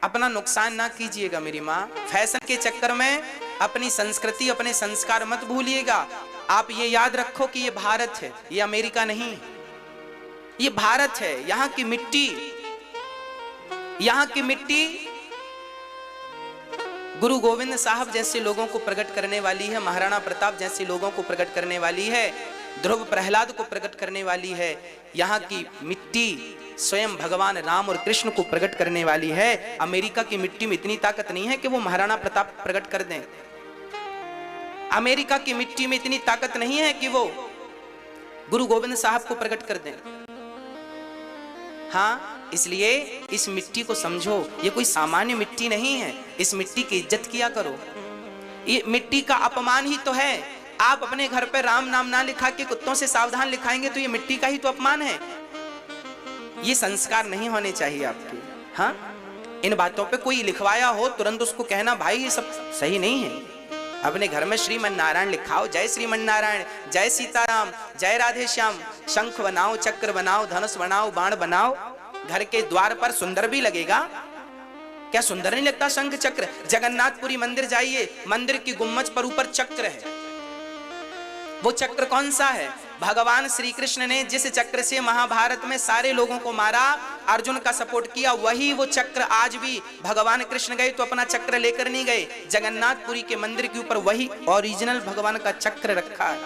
अपना नुकसान ना कीजिएगा मेरी मां, फैशन के चक्कर में अपनी संस्कृति, अपने संस्कार मत भूलिएगा। आप ये याद रखो कि ये भारत है, ये अमेरिका नहीं, ये भारत है। यहां की मिट्टी, यहां की मिट्टी गुरु गोविंद साहब जैसे लोगों को प्रकट करने वाली है, महाराणा प्रताप जैसे लोगों को प्रकट करने वाली है, ध्रुव प्रहलाद को प्रकट करने वाली है। यहाँ की मिट्टी स्वयं भगवान राम और कृष्ण को प्रकट करने वाली है। अमेरिका की मिट्टी में इतनी ताकत नहीं है कि वो महाराणा प्रताप प्रकट कर दें। अमेरिका की मिट्टी में इतनी ताकत नहीं है कि वो गुरु गोविंद साहब को प्रकट कर दें। हाँ, इसलिए इस मिट्टी को समझो, ये कोई सामान्य मिट्टी नहीं है। इस मिट्टी की इज्जत किया करो। ये मिट्टी का अपमान ही तो है। आप अपने घर पे राम नाम ना लिखा के कुत्तों से सावधान लिखाएंगे तो ये मिट्टी का ही तो अपमान है। ये संस्कार नहीं होने चाहिए आपके। हाँ, इन बातों पे कोई लिखवाया हो तुरंत उसको कहना भाई ये सब सही नहीं है। अपने घर में श्रीमन नारायण लिखाओ, जय श्रीमन नारायण, जय सीताराम, जय राधे श्याम, शंख बनाओ, चक्र बनाओ, धनुष बनाओ, बाण बनाओ। घर के द्वार पर सुंदर भी लगेगा। क्या सुंदर नहीं लगता शंख चक्र? जगन्नाथपुरी मंदिर जाइए, मंदिर की गुम्मज पर ऊपर चक्र है। वो चक्र कौन सा है? भगवान श्री कृष्ण ने जिस चक्र से महाभारत में सारे लोगों को मारा, अर्जुन का सपोर्ट किया, वही वो चक्र आज भी भगवान कृष्ण गए तो अपना चक्र लेकर नहीं गए। जगन्नाथपुरी के मंदिर के ऊपर वही ओरिजिनल भगवान का चक्र रखा है,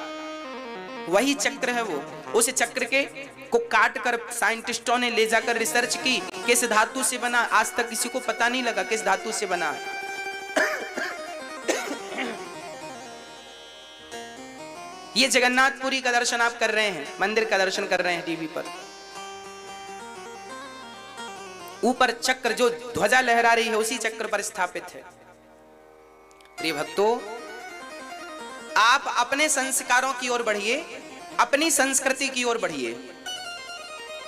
वही चक्र है वो। उस चक्र के को काट कर साइंटिस्टों ने ले जाकर रिसर्च की, किस धातु से बना, आज तक किसी को पता नहीं लगा किस धातु से बना। ये जगन्नाथपुरी का दर्शन आप कर रहे हैं, मंदिर का दर्शन कर रहे हैं टीवी पर। ऊपर चक्र जो ध्वजा लहरा रही है उसी चक्र पर स्थापित है। प्रिय भक्तों, आप अपने संस्कारों की ओर बढ़िए, अपनी संस्कृति की ओर बढ़िए।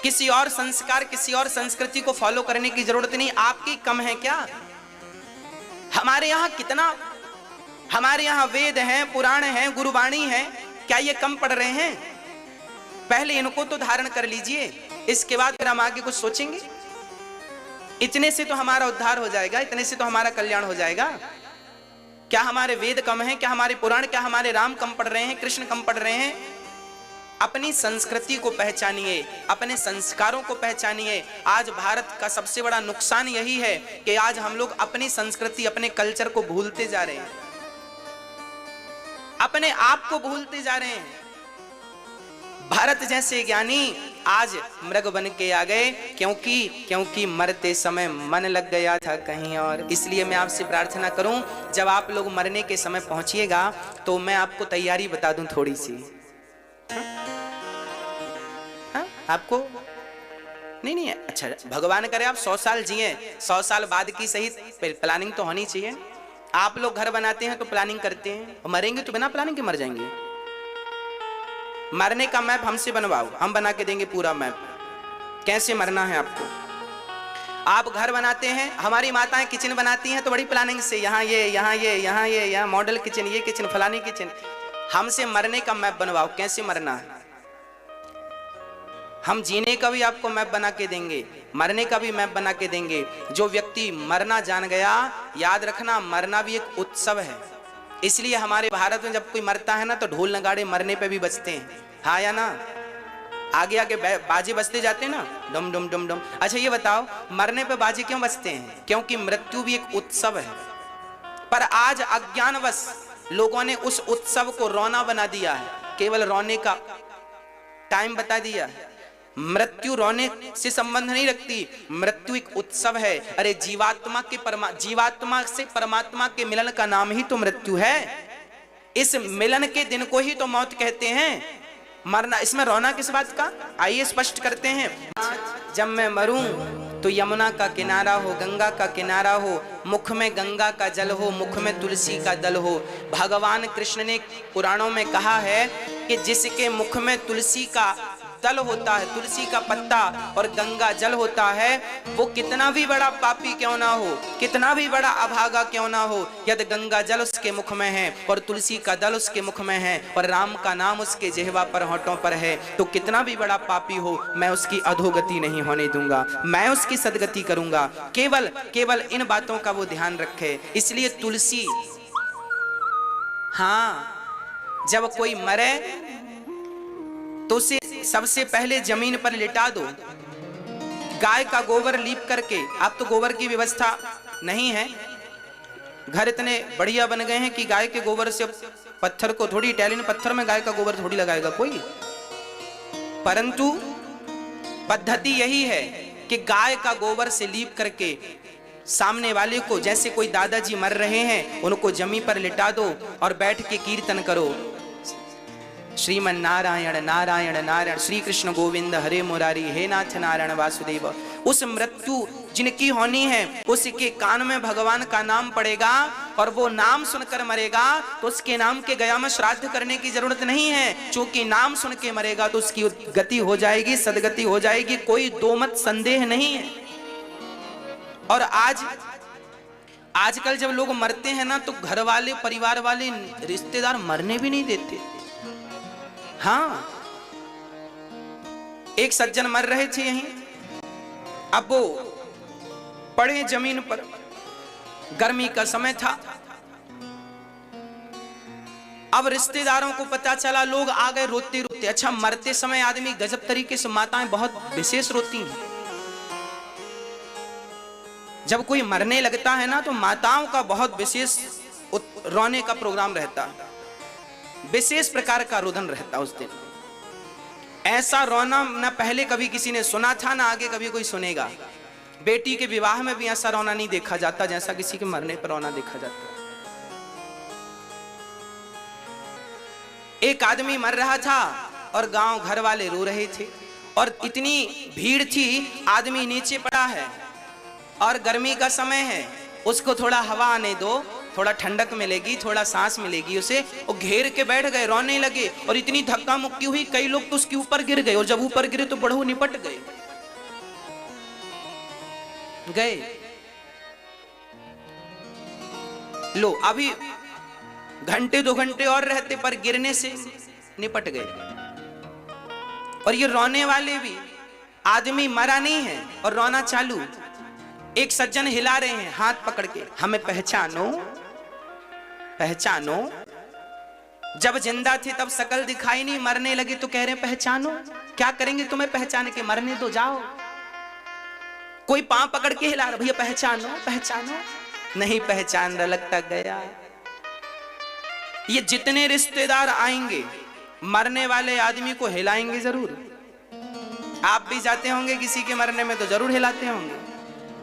किसी और संस्कार, किसी और संस्कृति को फॉलो करने की जरूरत नहीं। आपकी कम है क्या? हमारे यहाँ कितना, हमारे यहाँ वेद हैं, पुराण हैं, गुरुवाणी है, क्या ये कम पढ़ रहे हैं? पहले इनको तो धारण कर लीजिए, इसके बाद फिर हम आगे कुछ सोचेंगे। इतने से तो हमारा उद्धार हो जाएगा, इतने से तो हमारा कल्याण हो जाएगा। क्या हमारे वेद कम हैं? क्या हमारे पुराण, क्या हमारे राम कम पढ़ रहे हैं, कृष्ण कम पढ़ रहे हैं? अपनी संस्कृति को पहचानिए, अपने संस्कारों को पहचानिए। आज भारत का सबसे बड़ा नुकसान यही है कि आज हम लोग अपनी संस्कृति, अपने कल्चर को भूलते जा रहे हैं, अपने आप को भूलते जा रहे हैं। भारत जैसे ज्ञानी आज मृग बन के आ गए, क्योंकि मरते समय मन लग गया था कहीं और। इसलिए मैं आपसे प्रार्थना करूं, जब आप लोग मरने के समय पहुंचिएगा तो मैं आपको तैयारी बता दूं थोड़ी सी। हाँ? आपको नहीं, अच्छा, भगवान करे आप 100 साल जिए, 100 साल बाद की सही प्लानिंग तो होनी चाहिए। आप लोग घर बनाते हैं तो प्लानिंग करते हैं, और मरेंगे तो बिना प्लानिंग के मर जाएंगे। मरने का मैप हमसे बनवाओ, हम बना के देंगे पूरा मैप, कैसे मरना है आपको। आप घर बनाते हैं, हमारी माताएं किचन बनाती हैं तो बड़ी प्लानिंग से, यहाँ ये, यहाँ ये, यहाँ ये, यहाँ मॉडल किचन, ये किचन, फलानी किचन। हमसे मरने का मैप बनवाओ, कैसे मरना है। हम जीने का भी आपको मैप बना के देंगे, मरने का भी मैप बना के देंगे। जो व्यक्ति मरना जान गया, याद रखना मरना भी एक उत्सव है। इसलिए हमारे भारत में जब कोई मरता है ना तो ढोल नगाड़े मरने पे भी बजते हैं, हाँ या ना। आगे आगे बाजे बजते जाते हैं ना, डम डम डम डम। अच्छा ये बताओ, मरने पे बाजे क्यों बजते हैं? क्योंकि मृत्यु भी एक उत्सव है। पर आज अज्ञानवश लोगों ने उस उत्सव को रोना बना दिया है, केवल रोने का टाइम बता दिया है। मृत्यु रोने से संबंध नहीं रखती, मृत्यु एक उत्सव है। अरे जीवात्मा से परमात्मा के मिलन का नाम ही तो मृत्यु है। इस मिलन के दिन को ही तो मौत कहते हैं। मरना, इसमें रोना किस बात का? आइए स्पष्ट करते हैं। जब मैं मरूं तो यमुना का किनारा हो, गंगा का किनारा हो, मुख में गंगा का जल हो, मुख में तुलसी का दल हो। भगवान कृष्ण ने पुराणों में कहा है कि जिसके मुख में तुलसी का दल होता है, तुलसी का पत्ता और गंगा जल होता है, वो कितना भी बड़ा पापी क्यों ना हो, कितना भी बड़ा अभागा क्यों ना हो, यदि गंगा जल उसके मुख में है और तुलसी का दल उसके मुख में है और राम का नाम उसके जिह्वा पर, होठों पर है, तो कितना भी बड़ा पापी हो, मैं उसकी अधोगति नहीं होने दूंगा, मैं उसकी सदगति करूंगा। केवल केवल इन बातों का वो ध्यान रखे। इसलिए तुलसी, हाँ, जब कोई मरे तो उसे सबसे पहले जमीन पर लिटा दो, गाय का गोबर लीप करके। अब तो गोबर की व्यवस्था नहीं है, घर इतने बढ़िया बन गए हैं कि गाय के गोबर से पत्थर को थोड़ी, इटालियन पत्थर में गाय का गोबर थोड़ी लगाएगा कोई। परंतु पद्धति यही है कि गाय का गोबर से लीप करके सामने वाले को, जैसे कोई दादाजी मर रहे हैं, उनको जमीन पर लिटा दो और बैठ के कीर्तन करो, श्रीमन नारायण नारायण नारायण, श्री कृष्ण गोविंद हरे मुरारी, हे नाथ नारायण वासुदेव। उस मृत्यु जिनकी होनी है उसके कान में भगवान का नाम पड़ेगा और वो नाम सुनकर मरेगा तो उसके नाम के गया में श्राद्ध करने की जरूरत नहीं है, क्योंकि नाम सुन के मरेगा तो उसकी गति हो जाएगी, सदगति हो जाएगी, कोई दो मत संदेह नहीं है। और आजकल जब लोग मरते हैं ना तो घर वाले, परिवार वाले, रिश्तेदार मरने भी नहीं देते। हाँ, एक सज्जन मर रहे थे यहीं, अब वो पड़े जमीन पर, गर्मी का समय था। अब रिश्तेदारों को पता चला, लोग आ गए रोते रोते। अच्छा, मरते समय आदमी गजब तरीके से, माताएं बहुत विशेष रोती हैं। जब कोई मरने लगता है ना तो माताओं का बहुत विशेष रोने का प्रोग्राम रहता है, विशेष प्रकार का रोदन रहता उस दिन। ऐसा रोना ना पहले कभी किसी ने सुना था, ना आगे कभी कोई सुनेगा। बेटी के विवाह में भी ऐसा रोना नहीं देखा जाता जैसा किसी के मरने पर रोना देखा जाता। एक आदमी मर रहा था और गांव घर वाले रो रहे थे और इतनी भीड़ थी, आदमी नीचे पड़ा है और गर्मी का समय है, उसको थोड़ा हवा आने दो, थोड़ा ठंडक मिलेगी, थोड़ा सांस मिलेगी उसे। और घेर के बैठ गए, रोने लगे और इतनी धक्का मुक्की हुई, कई लोग तो उसके ऊपर गिर गए और जब ऊपर गिरे तो बढ़ो निपट गए। लो, अभी घंटे 2 घंटे और रहते पर गिरने से निपट गए। और ये रोने वाले भी, आदमी मरा नहीं है और रोना चालू। एक सज्जन हिला रहे हैं हाथ पकड़ के, हमें पहचानो पहचानो। जब जिंदा थे तब शकल दिखाई नहीं, मरने लगे तो कह रहे हैं पहचानो। क्या करेंगे तुम्हें पहचान के, मरने दो, जाओ। कोई पांव पकड़ के हिला रहा, भैया पहचानो पहचानो, नहीं पहचान रहा, लगता गया। ये जितने रिश्तेदार आएंगे मरने वाले आदमी को हिलाएंगे जरूर। आप भी जाते होंगे किसी के मरने में तो जरूर हिलाते होंगे,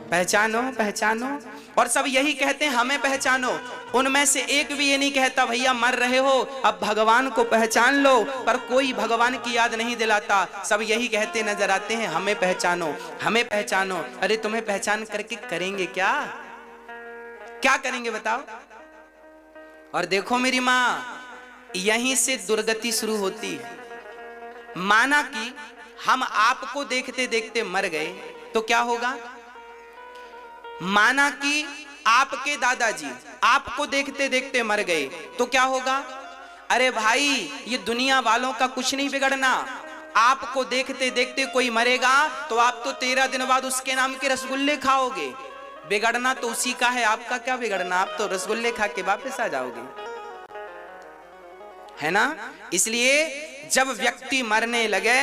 पहचानो पहचानो। और सब यही कहते हैं हमें पहचानो। उनमें से एक भी ये नहीं कहता भैया मर रहे हो अब भगवान को पहचान लो, पर कोई भगवान की याद नहीं दिलाता। सब यही कहते नजर आते हैं हमें पहचानो हमें पहचानो। अरे तुम्हें पहचान करके करेंगे क्या, क्या करेंगे बताओ। और देखो मेरी माँ, यहीं से दुर्गति शुरू होती है। माना कि हम आपको देखते देखते मर गए तो क्या होगा, माना कि आपके दादाजी आपको देखते देखते मर गए तो क्या होगा? अरे भाई, ये दुनिया वालों का कुछ नहीं बिगड़ना। आपको देखते देखते कोई मरेगा तो आप तो 13 दिन बाद उसके नाम के रसगुल्ले खाओगे। बिगड़ना तो उसी का है, आपका क्या बिगड़ना? आप तो रसगुल्ले खा के वापस आ जाओगे, है ना? इसलिए जब व्यक्ति मरने लगे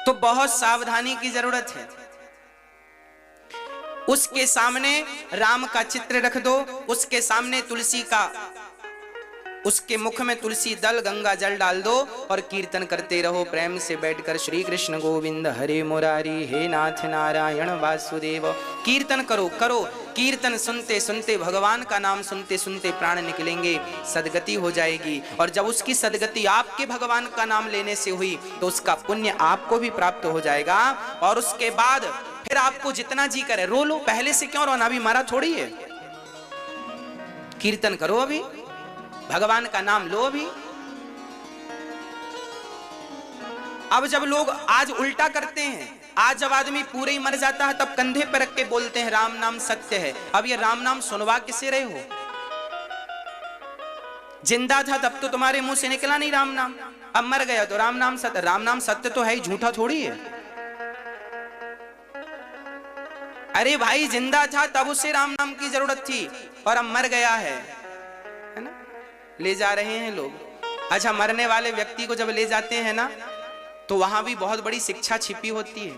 तो बहुत सावधानी की जरूरत है। उसके सामने राम का चित्र रख दो, उसके सामने तुलसी का, उसके मुख में तुलसी दल गंगा जल डाल दो और कीर्तन करते रहो प्रेम से बैठकर, श्री कृष्ण गोविंद हरे मुरारी, हे नाथ नारायण वासुदेव। कीर्तन करो करो, कीर्तन सुनते सुनते, भगवान का नाम सुनते सुनते प्राण निकलेंगे, सदगति हो जाएगी। और जब उसकी सदगति आपके भगवान का नाम लेने से हुई तो उसका पुण्य आपको भी प्राप्त हो जाएगा। और उसके बाद फिर आपको जितना जी करे रो लो, पहले से क्यों रोना? अभी मारा थोड़ी है। कीर्तन करो, अभी भगवान का नाम लो। अभी अब जब लोग आज उल्टा करते हैं, आज जब आदमी पूरे ही मर जाता है तब कंधे पर रख के बोलते हैं राम नाम सत्य है। अब ये राम नाम सुनवा किसे रहे हो? जिंदा था तब तो तुम्हारे मुंह से निकला नहीं राम नाम, अब मर गया तो राम नाम सत्य। राम नाम सत्य तो है ही, झूठा थोड़ी है। अरे भाई, जिंदा था तब उसे राम नाम की जरूरत थी और अब मर गया है ना? ले जा रहे हैं लोग। अच्छा, मरने वाले व्यक्ति को जब ले जाते हैं ना तो वहां भी बहुत बड़ी शिक्षा छिपी होती है।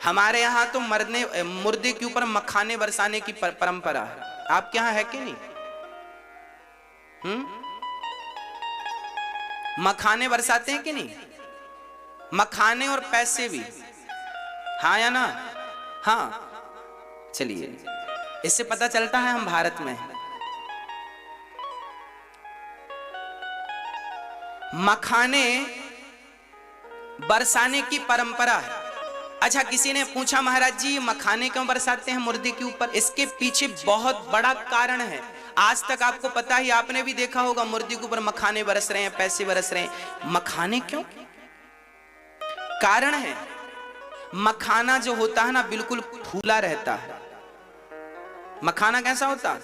हमारे यहाँ तो मुर्दे के ऊपर मखाने बरसाने की परंपरा है। आपके यहाँ है कि नहीं? मखाने बरसाते हैं कि नहीं? मखाने और पैसे भी, हाँ या ना? हाँ, चलिए, इससे पता चलता है हम भारत में हैं। मखाने बरसाने की परंपरा है। अच्छा, किसी ने पूछा महाराज जी मखाने क्यों बरसाते हैं मुर्दे के ऊपर? इसके पीछे बहुत बड़ा कारण है। आज तक आपको पता ही, आपने भी देखा होगा मुर्दे के ऊपर मखाने बरस रहे हैं, पैसे बरस रहे हैं। मखाने क्यों? कारण है, मखाना जो होता है ना बिल्कुल फूला रहता है। मखाना कैसा होता है?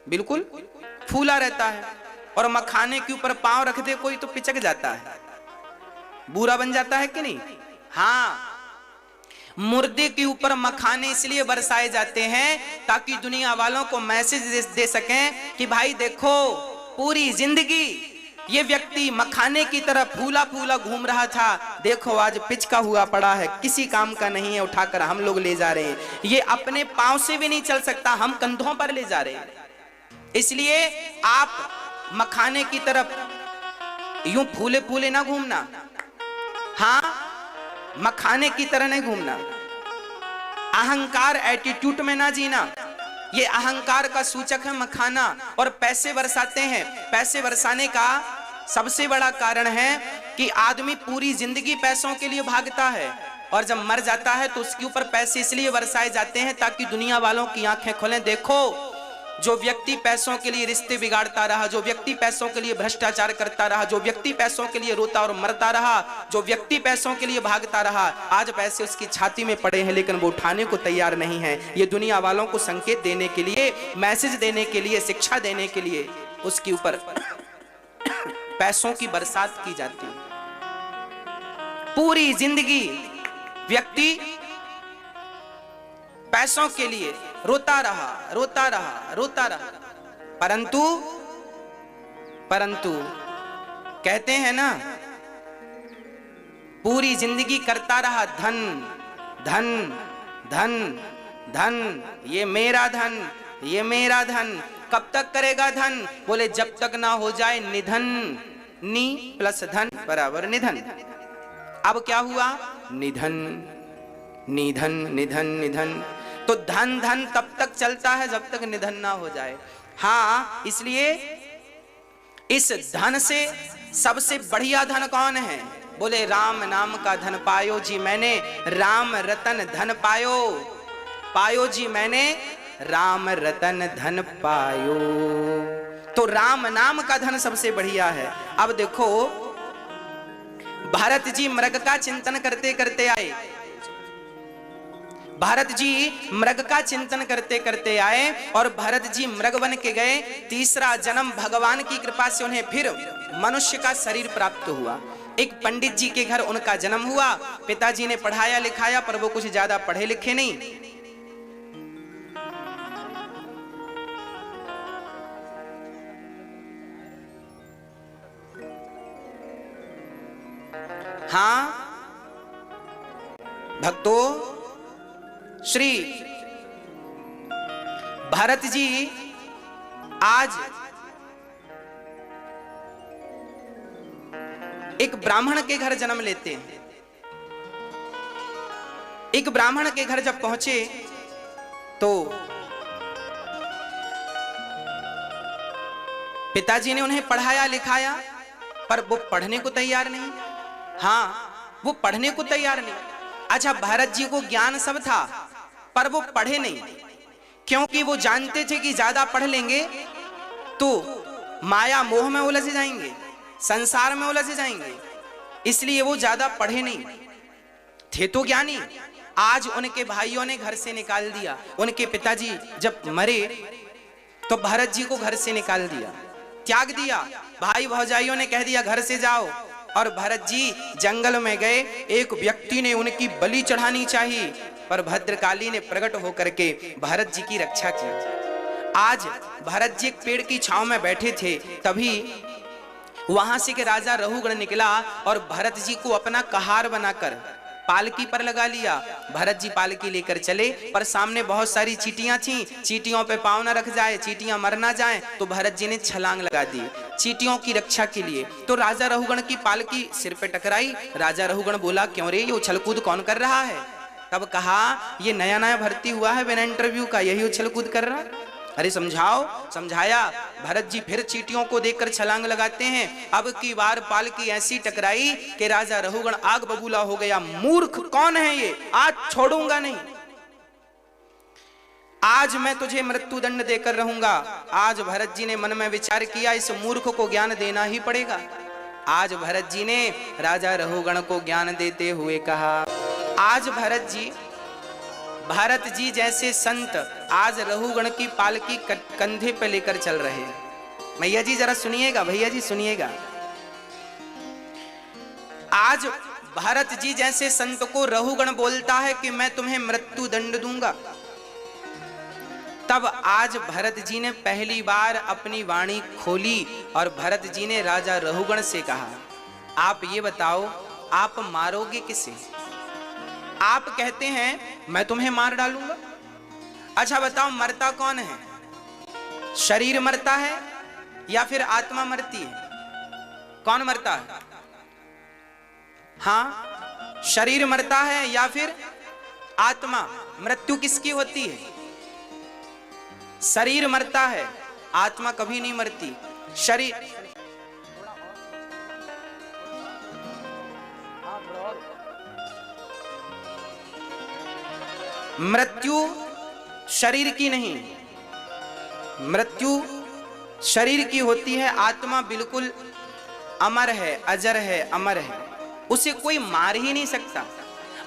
बिल्कुल फूला रहता है। और मखाने के ऊपर पांव रख दे कोई तो पिचक जाता है, बुरा बन जाता है कि नहीं? हाँ, मुर्दे के ऊपर मखाने इसलिए बरसाए जाते हैं ताकि दुनिया वालों को मैसेज दे सकें कि भाई देखो, पूरी जिंदगी ये व्यक्ति मखाने की तरह फूला फूला घूम रहा था, देखो आज पिचका हुआ पड़ा है, किसी काम का नहीं है, उठाकर हम लोग ले जा रहे हैं। ये अपने पांव से भी नहीं चल सकता, हम कंधों पर ले जा रहे हैं। इसलिए आप मखाने की तरफ यूं फूले फूले ना घूमना, हाँ, मखाने की तरह नहीं घूमना। अहंकार एटीट्यूड में ना जीना, ये अहंकार का सूचक है मखाना। और पैसे बरसाते हैं, पैसे बरसाने का सबसे बड़ा कारण है कि आदमी पूरी जिंदगी पैसों के लिए भागता है और जब मर जाता है तो उसके ऊपर पैसे इसलिए बरसाए जाते हैं ताकि दुनिया वालों की आंखें खोलें। देखो, जो व्यक्ति पैसों के लिए रिश्ते बिगाड़ता रहा, जो व्यक्ति पैसों के लिए भ्रष्टाचार करता रहा, जो व्यक्ति पैसों के लिए रोता और मरता रहा, जो व्यक्ति पैसों के लिए भागता रहा, आज पैसे उसकी छाती में पड़े हैं लेकिन वो उठाने को तैयार नहीं है। ये दुनिया वालों को संकेत देने के लिए, मैसेज देने के लिए, शिक्षा देने के लिए उसके ऊपर पैसों की बरसात की जाती है। पूरी जिंदगी व्यक्ति पैसों के लिए रोता रहा, रोता रहा, रोता रहा, परंतु कहते हैं ना, पूरी जिंदगी करता रहा धन धन धन धन, ये मेरा धन, ये मेरा धन। कब तक करेगा धन? बोले जब तक ना हो जाए निधन। नी प्लस धन बराबर निधन। अब क्या हुआ? निधन, निधन, निधन, निधन। तो धन धन तब तक चलता है जब तक निधन ना हो जाए। हाँ, इसलिए इस धन से सबसे बढ़िया धन कौन है? बोले राम नाम का धन पायो जी मैंने, राम रतन धन पायो, पायो जी मैंने राम रतन धन पायो। तो राम नाम का धन सबसे बढ़िया है। अब देखो, भरत जी मृग का चिंतन करते करते आए, भरत जी मृग का चिंतन करते करते आए और भरत जी मृग बन के गए। तीसरा जन्म भगवान की कृपा से उन्हें फिर मनुष्य का शरीर प्राप्त हुआ। एक पंडित जी के घर उनका जन्म हुआ। पिताजी ने पढ़ाया लिखाया पर वो कुछ ज्यादा पढ़े लिखे नहीं। हाँ भक्तों, श्री भरत जी आज एक ब्राह्मण के घर जन्म लेते हैं। एक ब्राह्मण के घर जब पहुंचे तो पिताजी ने उन्हें पढ़ाया लिखाया पर वो पढ़ने को तैयार नहीं। हाँ, वो पढ़ने को तैयार नहीं। अच्छा, भरत जी को ज्ञान सब था पर वो पढ़े नहीं, क्योंकि वो जानते थे कि ज्यादा पढ़ लेंगे तो माया मोह में उलझ जाएंगे, संसार में उलझ जाएंगे, इसलिए वो ज्यादा पढ़े नहीं थे तो ज्ञानी। आज उनके भाइयों ने घर से निकाल दिया। उनके पिताजी जब मरे तो भरत जी को घर से निकाल दिया, त्याग दिया। भाई भौजाइयों ने कह दिया घर से जाओ, और भरत जी जंगल में गए। एक व्यक्ति ने उनकी बलि चढ़ानी चाहिए पर भद्रकाली ने प्रकट होकर के भरत जी की रक्षा की। आज भरत जी एक पेड़ की छांव में बैठे थे, तभी वहां से के राजा रहुगण निकला और भरत जी को अपना कहार बनाकर पालकी पर लगा लिया। भरत जी पालकी लेकर चले पर सामने बहुत सारी चींटियां थीं। चींटियों पे पांव न रख जाए, चींटियां मर ना जाएं, तो भरत जी ने छलांग लगा दी चींटियों की रक्षा के लिए। तो राजा रहुगण की पालकी सिर पे टकराई। राजा रहुगण बोला, क्यों रे, ये उछल कूद कौन कर रहा है? तब कहा, ये नया नया भर्ती हुआ है बिना इंटरव्यू का, यही उछल कूद कर रहा है। अरे समझाओ। समझाया। भरत जी फिर चींटियों को देखकर छलांग लगाते हैं। अब की बार पालकी ऐसी टकराई कि राजा रहुगण आग बबूला हो गया। मूर्ख कौन है ये, आज छोड़ूंगा नहीं, आज मैं तुझे मृत्यु दंड देकर रहूंगा। आज भरत जी ने मन में विचार किया, इस मूर्ख को ज्ञान देना ही पड़ेगा। आज भरत जी ने राजा रहुगण को ज्ञान देते हुए कहा, आज भरत जी जैसे संत आज रहुगण की पालकी कंधे पे लेकर चल रहे हैं। मैया जी जरा सुनिएगा, भैया जी सुनिएगा। आज भरत जी जैसे संत को रहुगण बोलता है कि मैं तुम्हें मृत्यु दंड दूंगा। तब आज भरत जी ने पहली बार अपनी वाणी खोली और भरत जी ने राजा रहुगण से कहा, आप ये बताओ, आप मारोगे किसे? आप कहते हैं मैं तुम्हें मार डालूंगा। अच्छा बताओ, मरता कौन है? शरीर मरता है या फिर आत्मा मरती है? कौन मरता है? हाँ, शरीर मरता है या फिर आत्मा? मृत्यु किसकी होती है? शरीर मरता है, आत्मा कभी नहीं मरती। शरीर मृत्यु शरीर की नहीं, मृत्यु शरीर की होती है। आत्मा बिल्कुल अमर है, अजर है, अमर है, उसे कोई मार ही नहीं सकता।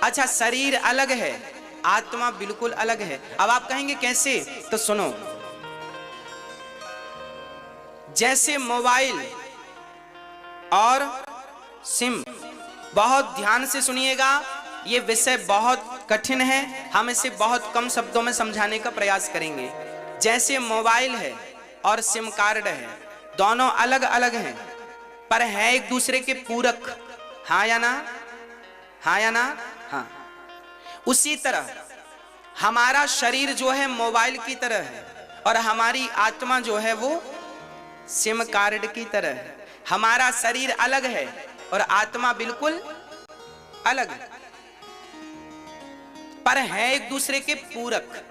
अच्छा, शरीर अलग है, आत्मा बिल्कुल अलग है। अब आप कहेंगे कैसे? तो सुनो, जैसे मोबाइल और सिम, बहुत ध्यान से सुनिएगा, ये विषय बहुत कठिन है, हम इसे बहुत कम शब्दों में समझाने का प्रयास करेंगे। जैसे मोबाइल है और सिम कार्ड है, दोनों अलग अलग हैं पर है एक दूसरे के पूरक। हाँ या ना? हाँ या ना? हाँ। उसी तरह हमारा शरीर जो है मोबाइल की तरह है और हमारी आत्मा जो है वो सिम कार्ड की तरह है। हमारा शरीर अलग है और आत्मा बिल्कुल अलग है, पर है एक दूसरे के पूरक।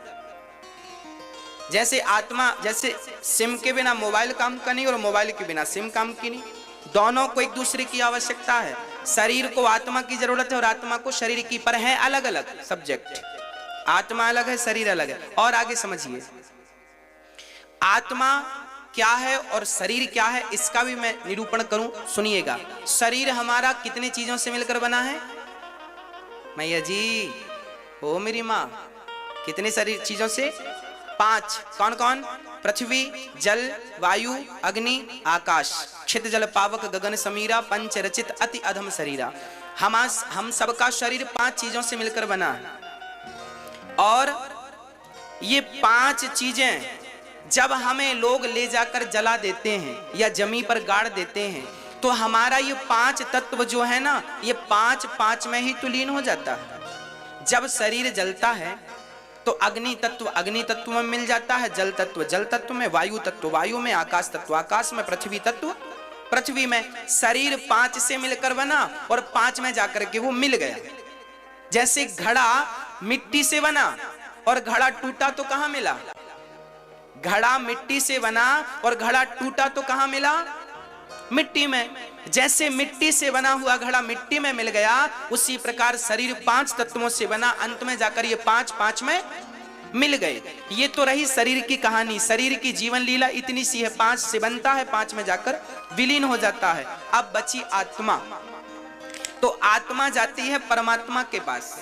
जैसे आत्मा, जैसे सिम के बिना मोबाइल काम का नहीं और मोबाइल के बिना सिम काम की नहीं, दोनों को एक दूसरे की आवश्यकता है। शरीर को आत्मा की जरूरत है और आत्मा को शरीर की, पर है अलग अलग सब्जेक्ट। आत्मा अलग है, शरीर अलग है। और आगे समझिए, आत्मा क्या है और शरीर क्या है, इसका भी मैं निरूपण करूं, सुनिएगा। शरीर हमारा कितनी चीजों से मिलकर बना है? मैया जी, ओ मेरी माँ, कितने शरीर चीजों से? 5। कौन कौन? पृथ्वी, जल, वायु, अग्नि, आकाश। क्षित जल पावक गगन समीरा, पंच रचित अति अधम शरीरा। हम सबका शरीर 5 चीजों से मिलकर बना है। और ये 5 चीजें जब हमें लोग ले जाकर जला देते हैं या जमी पर गाड़ देते हैं, तो हमारा ये 5 तत्व जो है ना, ये 5 में ही तो लीन हो जाता है। जब शरीर जलता है तो अग्नि तत्व में मिल जाता है, जल तत्व में, वायु तत्व वायु में, आकाश तत्व आकाश में, पृथ्वी तत्व पृथ्वी में। शरीर 5 से मिलकर बना और 5 में जाकर के वो मिल गया। जैसे घड़ा मिट्टी से बना और घड़ा टूटा तो कहां मिला? घड़ा मिट्टी से बना और घड़ा टूटा तो कहां मिला? मिट्टी में। जैसे मिट्टी से बना हुआ घड़ा मिट्टी में मिल गया, उसी प्रकार शरीर 5 तत्वों से बना, अंत में जाकर ये 5 में मिल गए। ये तो रही शरीर की कहानी, शरीर की जीवन लीला इतनी सी है। 5 से बनता है, 5 में जाकर विलीन हो जाता है। अब बची आत्मा, तो आत्मा जाती है परमात्मा के पास।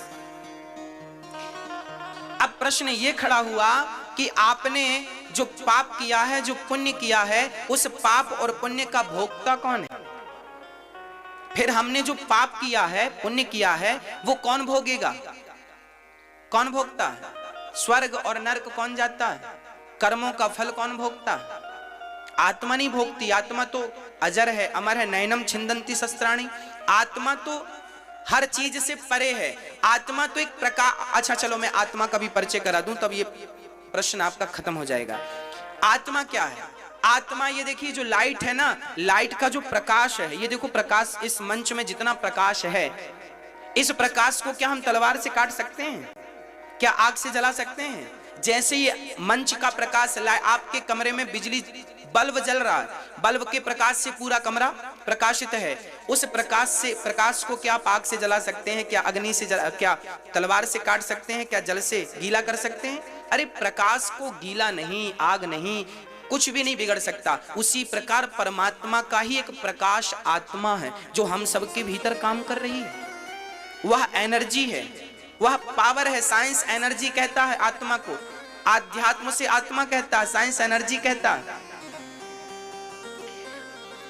अब प्रश्न ये खड़ा हुआ कि आपने जो पाप किया है, जो पुण्य किया है, उस पाप और पुण्य का भोक्ता कौन है? फिर हमने जो पाप किया है, पुण्य किया है, वो कौन भोगेगा? कौन भोगता है? स्वर्ग और नरक कौन जाता है? कर्मों का फल कौन भोगता है? आत्मा नहीं भोगती। आत्मा तो अजर है, अमर है। नैनम छिंदंती शस्त्राणी। आत्मा तो हर चीज से परे है। आत्मा तो एक प्रकार। अच्छा चलो मैं आत्मा का भी परिचय करा दूं, तब ये प्रश्न आपका खत्म हो जाएगा। आत्मा क्या है? आत्मा, ये देखिए जो लाइट है ना, लाइट का जो प्रकाश है, ये देखो प्रकाश, इस मंच में जितना प्रकाश है, इस प्रकाश को क्या हम तलवार से काट सकते हैं? क्या आग से जला सकते हैं? जैसे ये मंच का प्रकाश, आपके कमरे में बिजली बल्ब जल रहा है, बल्ब के प्रकाश से पूरा कमरा प्रकाशित है। उस प्रकाश को क्या आप आग से जला सकते हैं? क्या अग्नि से क्या तलवार से काट सकते हैं? क्या जल से गीला कर सकते हैं? अरे प्रकाश को गीला नहीं, आग नहीं, कुछ भी नहीं बिगड़ सकता। उसी प्रकार परमात्मा का ही एक प्रकाश आत्मा है, जो हम सबके भीतर काम कर रही है। वह एनर्जी है, वह पावर है। साइंस एनर्जी कहता है आत्मा को, आध्यात्म से आत्मा कहता है, साइंस एनर्जी कहता है।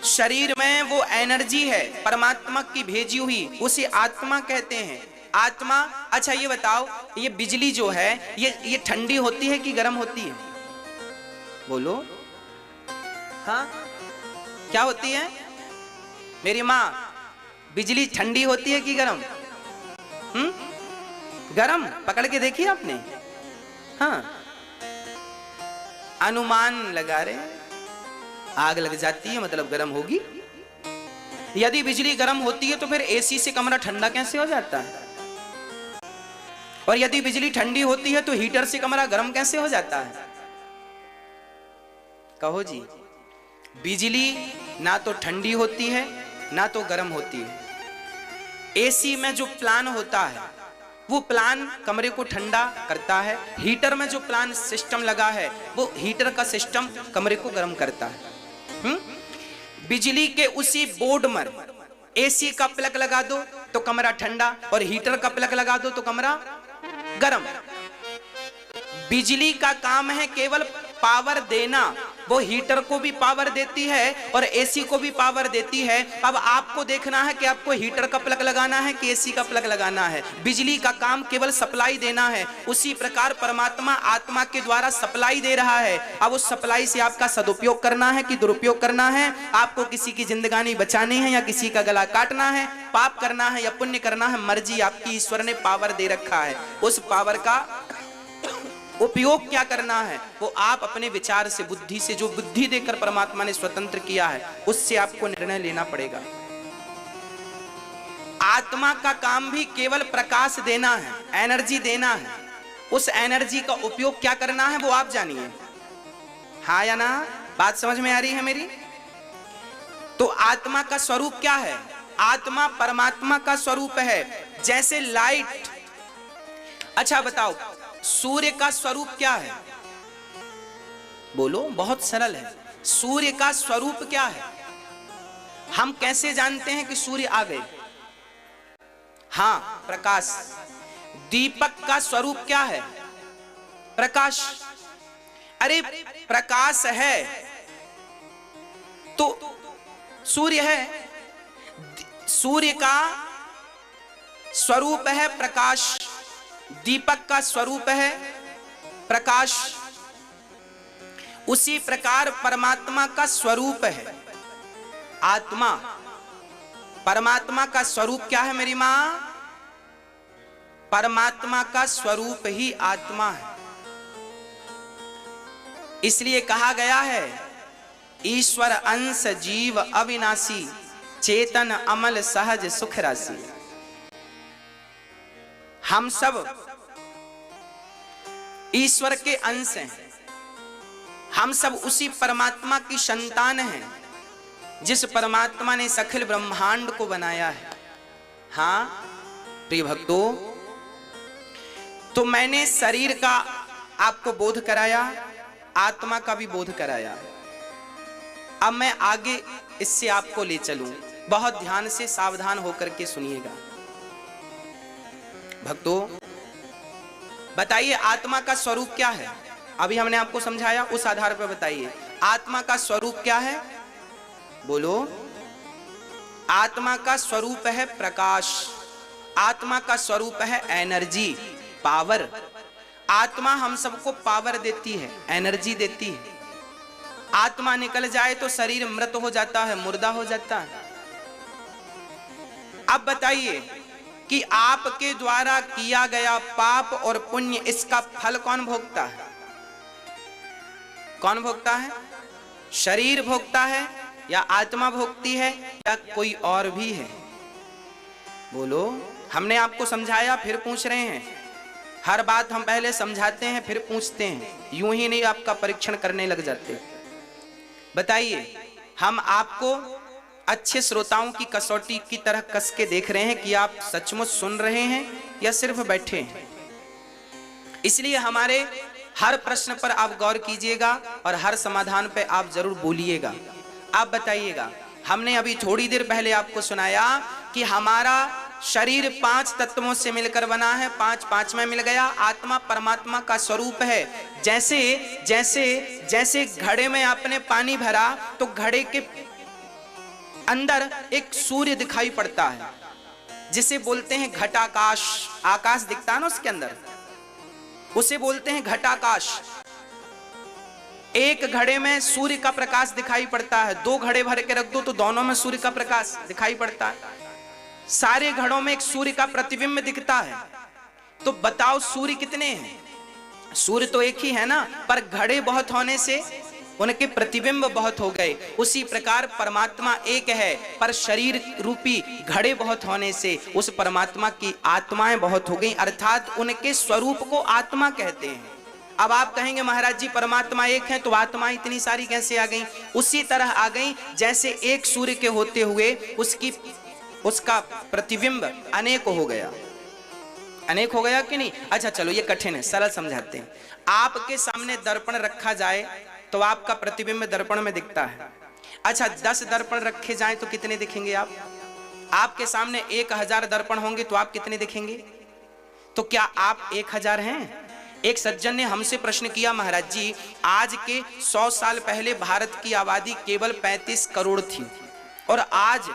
शरीर में वो एनर्जी है परमात्मा की भेजी हुई, उसे आत्मा कहते हैं। आत्मा। अच्छा ये बताओ, ये बिजली जो है, ये ठंडी होती है कि गर्म होती है? बोलो। हाँ, क्या होती है मेरी माँ? बिजली ठंडी होती है कि गर्म? गर्म। पकड़ के देखिए आपने। हाँ, अनुमान लगा रहे हैं। आग लग जाती है मतलब गर्म होगी। यदि बिजली गर्म होती है तो फिर एसी से कमरा ठंडा कैसे हो जाता है? और यदि बिजली ठंडी होती है तो हीटर से कमरा गर्म कैसे हो जाता है? कहो जी। बिजली ना तो ठंडी होती है ना तो गर्म होती है। एसी में जो प्लान होता है वो प्लान कमरे को ठंडा करता है। हीटर में जो प्लान सिस्टम लगा है वो हीटर का सिस्टम कमरे को गर्म करता है। बिजली के उसी बोर्ड में एसी का प्लग लगा दो तो कमरा ठंडा, और हीटर का प्लग लगा दो तो कमरा गर्म। बिजली का काम है केवल पावर देना। वो हीटर को भी पावर देती है और एसी को भी पावर देती है। अब आपको देखना है कि आपको हीटर का प्लग लगाना है कि एसी का प्लग लगाना है। बिजली का काम केवल सप्लाई देना है। उसी प्रकार परमात्मा आत्मा के द्वारा सप्लाई दे रहा है। अब उस सप्लाई से आपका सदुपयोग करना है कि दुरुपयोग करना है? आपको किसी की जिंदगानी बचानी है या किसी का गला काटना है? पाप करना है या पुण्य करना है? मर्जी आपकी। ईश्वर ने पावर दे रखा है। उस पावर का उपयोग क्या करना है वो आप अपने विचार से, बुद्धि से, जो बुद्धि देकर परमात्मा ने स्वतंत्र किया है, उससे आपको निर्णय लेना पड़ेगा। आत्मा का काम भी केवल प्रकाश देना है, एनर्जी देना है। उस एनर्जी का उपयोग क्या करना है वो आप जानिए। हाँ या ना? बात समझ में आ रही है मेरी? तो आत्मा का स्वरूप क्या है? आत्मा परमात्मा का स्वरूप है। जैसे लाइट। अच्छा बताओ, सूर्य का स्वरूप क्या है? बोलो। बहुत सरल है। सूर्य का स्वरूप क्या है? हम कैसे जानते हैं कि सूर्य आ गए? हाँ, प्रकाश। दीपक का स्वरूप क्या है? प्रकाश। अरे प्रकाश है तो सूर्य है, सूर्य का स्वरूप है प्रकाश, दीपक का स्वरूप है प्रकाश। उसी प्रकार परमात्मा का स्वरूप है आत्मा। परमात्मा का स्वरूप क्या है मेरी मां? परमात्मा का स्वरूप ही आत्मा है। इसलिए कहा गया है ईश्वर अंश जीव अविनाशी, चेतन अमल सहज सुख राशि। हम सब ईश्वर के अंश हैं, हम सब उसी परमात्मा की संतान हैं जिस परमात्मा ने अखिल ब्रह्मांड को बनाया है। हां प्रिय भक्तों, तो मैंने शरीर का आपको बोध कराया, आत्मा का भी बोध कराया। अब मैं आगे इससे आपको ले चलूं, बहुत ध्यान से सावधान होकर के सुनिएगा। भक्तों बताइए आत्मा का स्वरूप क्या है? अभी हमने आपको समझाया, उस आधार पर बताइए आत्मा का स्वरूप क्या है? बोलो। आत्मा का स्वरूप है प्रकाश, आत्मा का स्वरूप है एनर्जी, पावर। आत्मा हम सबको पावर देती है, एनर्जी देती है। आत्मा निकल जाए तो शरीर मृत हो जाता है, मुर्दा हो जाता है। अब बताइए कि आपके द्वारा किया गया पाप और पुण्य, इसका फल कौन भोगता है? कौन भोगता है? शरीर भोगता है या आत्मा भोगती है या कोई और भी है? बोलो। हमने आपको समझाया फिर पूछ रहे हैं। हर बात हम पहले समझाते हैं फिर पूछते हैं, यूं ही नहीं आपका परीक्षण करने लग जाते। बताइए, हम आपको अच्छे श्रोताओं की कसौटी की तरह कस के देख रहे हैं कि आप सचमुच सुन रहे हैं या सिर्फ बैठे हैं। इसलिए हमारे हर प्रश्न पर आप गौर कीजिएगा और हर समाधान पे आप जरूर बोलिएगा। आप बताइएगा, हमने अभी थोड़ी देर पहले आपको सुनाया कि हमारा शरीर 5 तत्वों से मिलकर बना है, 5 में मिल गया। आत्मा परमात्मा का स्वरूप है। जैसे जैसे जैसे घड़े में आपने पानी भरा तो घड़े के अंदर एक सूर्य दिखाई पड़ता है, जिसे बोलते हैं घटाकाश। आकाश दिखता है ना उसके अंदर, उसे बोलते हैं घटाकाश। एक घड़े में सूर्य का प्रकाश दिखाई पड़ता है, 2 घड़े भर के रख दो तो दोनों में सूर्य का प्रकाश दिखाई पड़ता है। सारे घड़ों में एक सूर्य का प्रतिबिंब दिखता है। तो बताओ सूर्य कितने हैं? सूर्य तो एक ही है ना, पर घड़े बहुत होने से उनके प्रतिबिंब बहुत हो गए। उसी प्रकार परमात्मा एक है, पर शरीर रूपी घड़े बहुत होने से उस परमात्मा की आत्माएं बहुत हो गई, अर्थात उनके स्वरूप को आत्मा कहते हैं। अब आप कहेंगे महाराज जी परमात्मा एक है तो आत्मा इतनी सारी कैसे आ गई? उसी तरह आ गई जैसे एक सूर्य के होते हुए उसका प्रतिबिंब अनेक हो गया। अनेक हो गया कि नहीं? अच्छा चलो ये कठिन है, सरल समझाते हैं। आपके सामने दर्पण रखा जाए तो आपका प्रतिबिंब दर्पण में दिखता है। अच्छा 10 दर्पण रखे जाएं तो कितने दिखेंगे आप? आपके सामने 1000 दर्पण होंगे तो आप कितने दिखेंगे? तो क्या आप 1000 हैं? एक सज्जन ने हमसे प्रश्न किया, महाराज जी आज के 100 साल पहले भारत की आबादी केवल 35 करोड़ थी और आज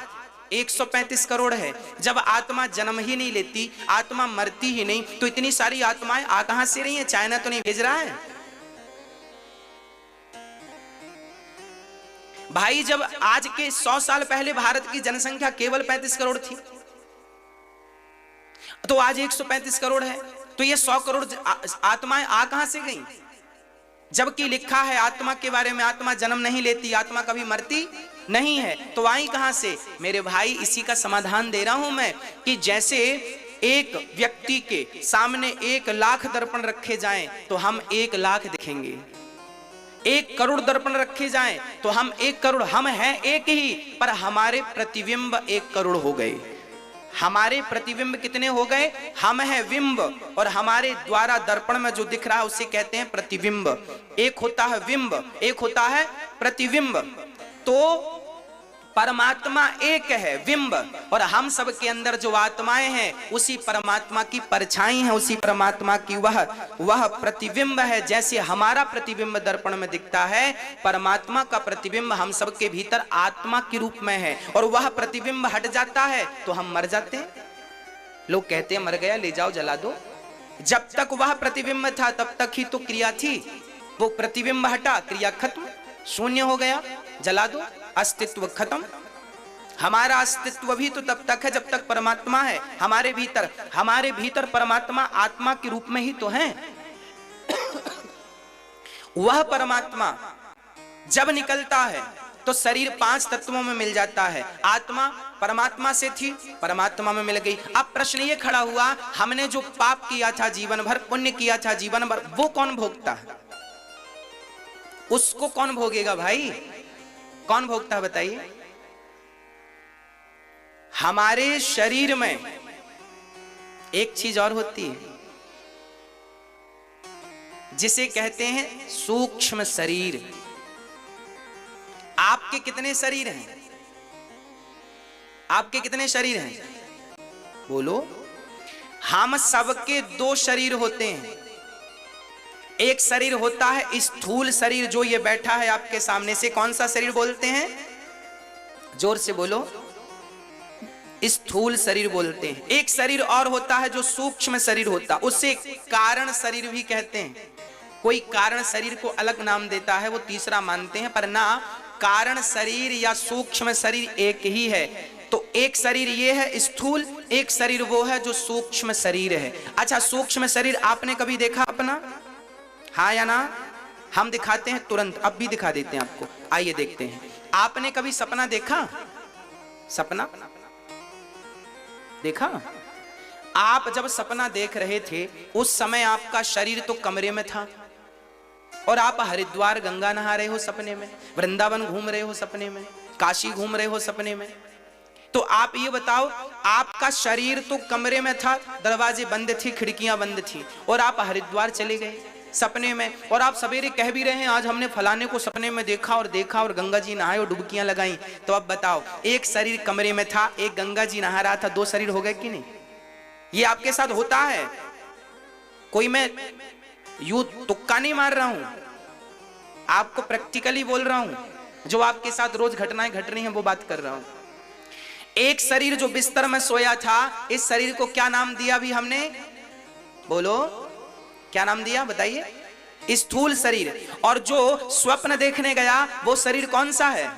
135 करोड़ है। जब आत्मा जन्म ही नहीं लेती, आत्मा मरती ही नहीं, तो इतनी सारी आत्माएं आ कहां से रही हैं? चाइना तो नहीं भेज रहा है भाई। जब आज के 100 साल पहले भारत की जनसंख्या केवल 35 करोड़ थी तो आज 135 करोड़ है, तो ये 100 करोड़ आत्माएं आ कहां से गई? जबकि लिखा है आत्मा के बारे में, आत्मा जन्म नहीं लेती, आत्मा कभी मरती नहीं है, तो आई कहां से? मेरे भाई इसी का समाधान दे रहा हूं मैं कि जैसे एक व्यक्ति के सामने 1 लाख दर्पण रखे जाएं तो हम 1 लाख दिखेंगे। 1 करोड़ दर्पण रखे जाएं तो हम 1 करोड़, हम हैं एक ही, पर हमारे प्रतिबिंब 1 करोड़ हो गए। हमारे प्रतिबिंब कितने हो गए? हम हैं बिंब और हमारे द्वारा दर्पण में जो दिख रहा है उसे कहते हैं प्रतिबिंब। एक होता है बिंब, एक होता है प्रतिबिंब। तो परमात्मा एक है, बिंब, और हम सब के अंदर जो आत्माएं हैं उसी परमात्मा की परछाई है, उसी परमात्मा की वह प्रतिबिंब है। जैसे हमारा प्रतिबिंब दर्पण में दिखता है, परमात्मा का प्रतिबिंब हम सब के भीतर आत्मा के रूप में है, और वह प्रतिबिंब हट जाता है तो हम मर जाते हैं। लोग कहते हैं मर गया ले जाओ जला दो। जब तक वह प्रतिबिंब था तब तक ही तो क्रिया थी, वो प्रतिबिंब हटा क्रिया खत्म, शून्य हो गया, जला दो, अस्तित्व खत्म। हमारा अस्तित्व भी तो तब तक है जब तक परमात्मा है हमारे भीतर। हमारे भीतर परमात्मा आत्मा के रूप में ही तो है। वह परमात्मा जब निकलता है तो शरीर 5 तत्वों में मिल जाता है। आत्मा परमात्मा से थी, परमात्मा में मिल गई। अब प्रश्न ये खड़ा हुआ, हमने जो पाप किया था जीवन भर, पुण्य किया था जीवन भर, वो कौन भोगता है? उसको कौन भोगेगा भाई? कौन भोगता है बताइए? हमारे शरीर में एक चीज और होती है जिसे कहते हैं सूक्ष्म शरीर। आपके कितने शरीर हैं? आपके कितने शरीर हैं? बोलो। हम सबके 2 शरीर होते हैं। एक शरीर होता है स्थूल शरीर, जो ये बैठा है आपके सामने से। कौन सा शरीर बोलते हैं? जोर से बोलो। स्थूल शरीर बोलते हैं। एक शरीर और होता है जो सूक्ष्म शरीर होता है, उसे कारण शरीर भी कहते हैं। कोई कारण शरीर को अलग नाम देता है, वो तीसरा मानते हैं, पर ना कारण शरीर या सूक्ष्म शरीर एक ही है। तो एक शरीर ये है स्थूल, एक शरीर वो है जो सूक्ष्म शरीर है। अच्छा, सूक्ष्म शरीर आपने कभी देखा अपना? हाँ या ना? हम दिखाते हैं तुरंत, अब भी दिखा देते हैं आपको। आइए देखते हैं। आपने कभी सपना देखा? सपना देखा? आप जब सपना देख रहे थे उस समय आपका शरीर तो कमरे में था, और आप हरिद्वार गंगा नहा रहे हो सपने में, वृंदावन घूम रहे हो सपने में, काशी घूम रहे हो सपने में। तो आप ये बताओ, आपका शरीर तो कमरे में था, दरवाजे बंद थी, खिड़कियां बंद थी, और आप हरिद्वार चले गए सपने में, और आप सवेरे कह भी रहे हैं आज हमने फलाने को सपने में देखा और गंगा जी नहाए और डुबकियां लगाई। तो अब बताओ, एक शरीर कमरे में था, एक गंगा जी नहा रहा था, 2 शरीर हो गए कि नहीं? ये आपके साथ होता है। कोई मैं यूं तुक्का नहीं मार रहा हूं, आपको प्रैक्टिकली बोल रहा हूं। जो आपके साथ रोज घटनाएं घट रही हैं वो बात कर रहा हूं। एक शरीर जो बिस्तर में सोया था, इस शरीर को क्या नाम दिया अभी हमने? बोलो, क्या नाम दिया बताइए? स्थूल शरीर। और जो स्वप्न देखने गया वो शरीर कौन सा है?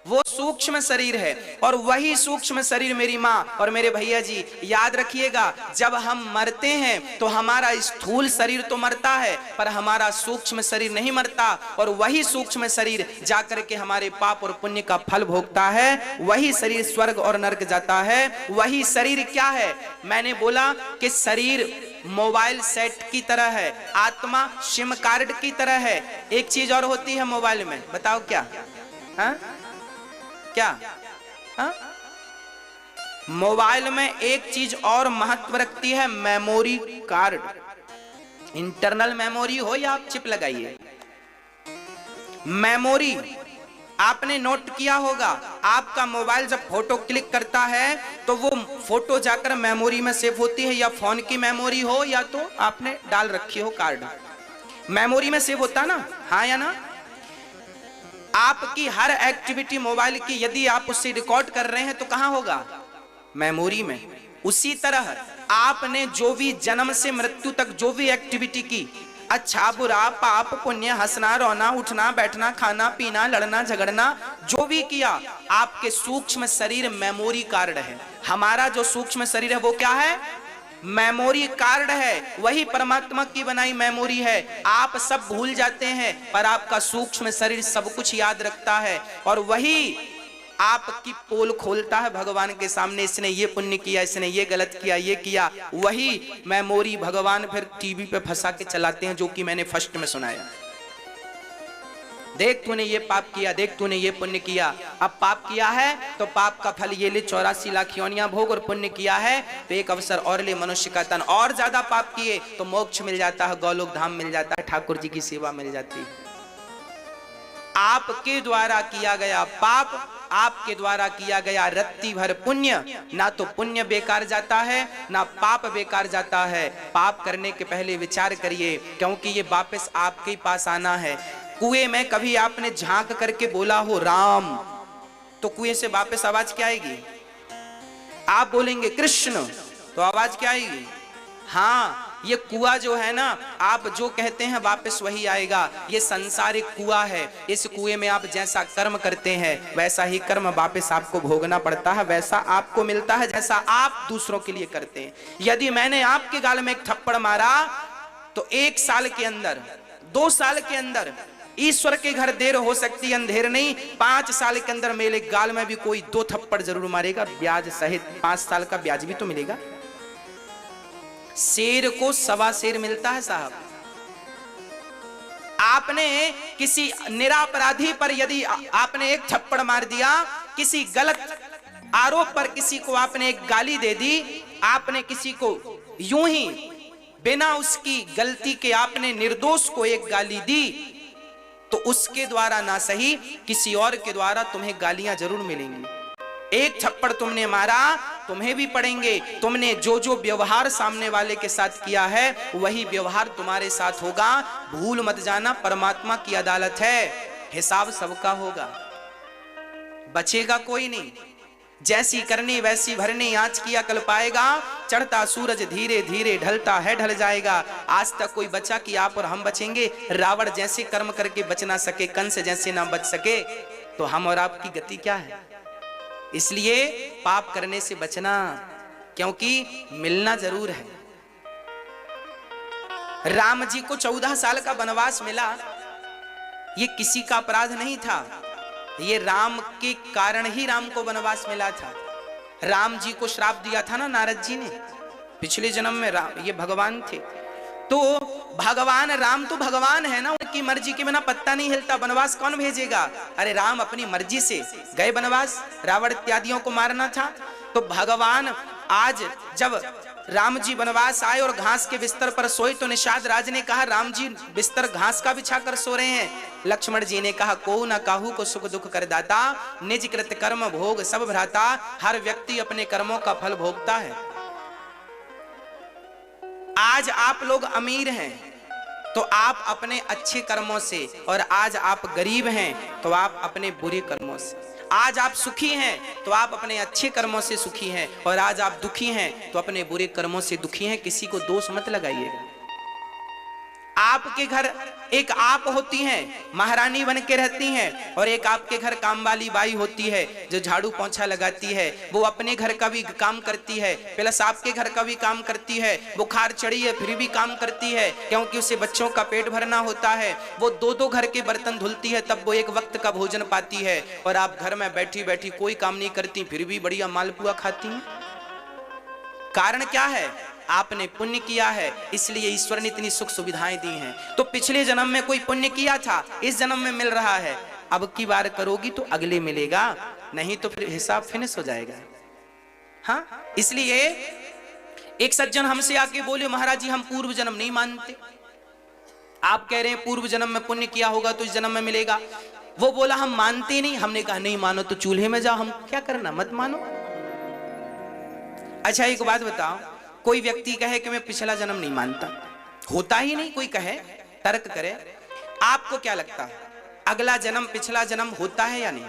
वो सूक्ष्म शरीर है। और वही सूक्ष्म शरीर मेरी माँ और मेरे भैया जी याद रखिएगा, जब हम मरते हैं तो हमारा स्थूल शरीर तो मरता है पर हमारा सूक्ष्म शरीर नहीं मरता, और वही सूक्ष्म शरीर जाकर के हमारे पाप और पुण्य का फल भोगता है। वही शरीर स्वर्ग और नरक जाता है। वही शरीर क्या है? मैंने बोला कि शरीर मोबाइल सेट की तरह है, आत्मा सिम कार्ड की तरह है। एक चीज और होती है मोबाइल में, बताओ क्या? हाँ क्या? हाँ? मोबाइल में एक चीज और महत्व रखती है, मेमोरी कार्ड। इंटरनल मेमोरी हो या आप चिप लगाइए, मेमोरी। आपने नोट किया होगा, आपका मोबाइल जब फोटो क्लिक करता है तो वो फोटो जाकर मेमोरी में सेव होती है, या फोन की मेमोरी हो या तो आपने डाल रखी हो कार्ड, मेमोरी में सेव होता ना? हाँ या ना? आपकी हर एक्टिविटी मोबाइल की यदि आप उससे रिकॉर्ड कर रहे हैं तो कहां होगा? मेमोरी में। उसी तरह आपने जो भी जन्म से मृत्यु तक जो भी एक्टिविटी की, अच्छा बुरा पाप पुण्य, हंसना रोना, उठना बैठना, खाना पीना, लड़ना झगड़ना, जो भी किया, आपके सूक्ष्म शरीर मेमोरी कार्ड है। हमारा जो सूक्ष्म शरीर है वो क्या है? मेमोरी कार्ड है। वही परमात्मा की बनाई मेमोरी है। आप सब भूल जाते हैं पर आपका सूक्ष्म शरीर सब कुछ याद रखता है, और वही आपकी पोल खोलता है भगवान के सामने। इसने ये पुण्य किया, इसने ये गलत किया, ये किया। वही मेमोरी भगवान फिर टीवी पे फंसा के चलाते हैं, जो कि मैंने फर्स्ट में सुनाया। देख तूने ये पाप किया, देख तूने ये पुण्य किया। अब पाप किया है तो पाप का फल ये ले 84 लाख योनियां भोग, और पुण्य किया है तो एक अवसर और ले मनुष्य का तन। और ज्यादा पाप किए तो मोक्ष मिल जाता है, गौलोक धाम मिल जाता है, ठाकुर जी की सेवा मिल जाती है। आपके द्वारा किया गया पाप आपके द्वारा किया गया रत्ती भर पुण्य, ना तो पुण्य बेकार जाता है ना पाप बेकार जाता है। पाप करने के पहले विचार करिए, क्योंकि ये वापस आपके पास आना है। कुएं में कभी आपने झांक करके बोला हो राम, तो कुएं से वापस आवाज क्या आएगी? आप बोलेंगे कृष्ण, तो आवाज क्या आएगी? हाँ, ये कुआं जो है ना, आप जो कहते हैं वापस वही आएगा। ये संसार एक कुआं है, इस कुएं में आप जैसा कर्म करते हैं वैसा ही कर्म वापस आपको भोगना पड़ता है, वैसा आपको मिलता है जैसा आप दूसरों के लिए करते हैं। यदि मैंने आपके गाल में एक थप्पड़ मारा तो 1 साल के अंदर, 2 साल के अंदर, ईश्वर के घर देर हो सकती है, अंधेर नहीं, 5 साल के अंदर मेरे गाल में भी कोई 2 थप्पड़ जरूर मारेगा, ब्याज सहित 5 साल का ब्याज भी तो मिलेगा। शेर को 1.25 शेर मिलता है साहब। आपने किसी निरापराधी पर यदि आपने एक थप्पड़ मार दिया, किसी गलत आरोप पर किसी को आपने एक गाली दे दी, आपने किसी को यूं ही बिना उसकी गलती के आपने निर्दोष को एक गाली दी, तो उसके द्वारा ना सही किसी और के द्वारा तुम्हें गालियां जरूर मिलेंगी। एक थप्पड़ तुमने मारा, तुम्हें भी पड़ेंगे। तुमने जो जो व्यवहार सामने वाले के साथ किया है वही व्यवहार तुम्हारे साथ होगा। भूल मत जाना, परमात्मा की अदालत है, हिसाब सबका होगा, बचेगा कोई नहीं। जैसी करनी वैसी भरनी, आज किया कल पाएगा। चढ़ता सूरज धीरे धीरे ढलता है ढल जाएगा। आज तक कोई बचा कि आप और हम बचेंगे? रावण जैसे कर्म करके बच ना सके, कंस जैसे ना बच सके, तो हम और आपकी गति क्या है? इसलिए पाप करने से बचना, क्योंकि मिलना जरूर है। राम जी को 14 साल का वनवास मिला, ये किसी का अपराध नहीं था, ये राम के कारण ही राम को वनवास मिला था। राम जी को श्राप दिया था ना नारद जी ने, पिछले जन्म में राम ये भगवान थे, तो भगवान राम तो भगवान है ना, उनकी मर्जी के बिना पत्ता नहीं हिलता। वनवास कौन भेजेगा? अरे राम अपनी मर्जी से गए वनवास, रावण इत्यादियों को मारना था। तो भगवान आज जब राम जी वनवास आए और घास के बिस्तर पर सोए, तो निषाद राज ने कहा राम जी बिस्तर घास का बिछा कर सो रहे हैं। लक्ष्मण जी ने कहा को न काहू को सुख दुख कर दाता, निज कृत कर्म भोग सब भ्राता। हर व्यक्ति अपने कर्मों का फल भोगता है। आज आप लोग अमीर हैं तो आप अपने अच्छे कर्मों से, और आज आप गरीब हैं तो आप अपने बुरे कर्मों से। आज आप सुखी हैं तो आप अपने अच्छे कर्मों से सुखी हैं, और आज आप दुखी हैं तो अपने बुरे कर्मों से दुखी हैं। किसी को दोष मत लगाइएगा। आपके घर एक आप होती हैं, महारानी बन के रहती हैं, और एक आपके घर काम वाली बाई होती है जो झाड़ू पोंछा लगाती है। वो अपने घर का भी काम करती है, प्लस आपके घर का भी काम करती है। बुखार चढ़ी है फिर भी काम करती है, क्योंकि उसे बच्चों का पेट भरना होता है। वो 2-2 घर के बर्तन धुलती है, तब वो एक वक्त का भोजन पाती है। और आप घर में बैठी बैठी कोई काम नहीं करती, फिर भी बढ़िया मालपुआ खाती हैं। कारण क्या है? आपने पुण्य किया है, इसलिए ईश्वर ने इतनी सुख सुविधाएं दी हैं। तो पिछले जन्म में कोई पुण्य किया था, इस जन्म में मिल रहा है। अब की बार करोगी तो अगले मिलेगा, नहीं तो फिर हिसाब फिनिश हो जाएगा। हाँ, इसलिए एक सज्जन हमसे आके बोले महाराज जी हम पूर्व जन्म नहीं मानते। आप कह रहे हैं पूर्व जन्म में पुण्य किया होगा तो इस जन्म में मिलेगा। वो बोला हम मानते नहीं। हमने कहा नहीं मानो तो चूल्हे में जाओ, हम क्या करना, मत मानो। अच्छा एक बात बताओ, कोई व्यक्ति कहे कि मैं पिछला जन्म नहीं मानता, होता ही नहीं, कोई कहे, तर्क करे, आपको क्या लगता है अगला जन्म पिछला जन्म होता है या नहीं?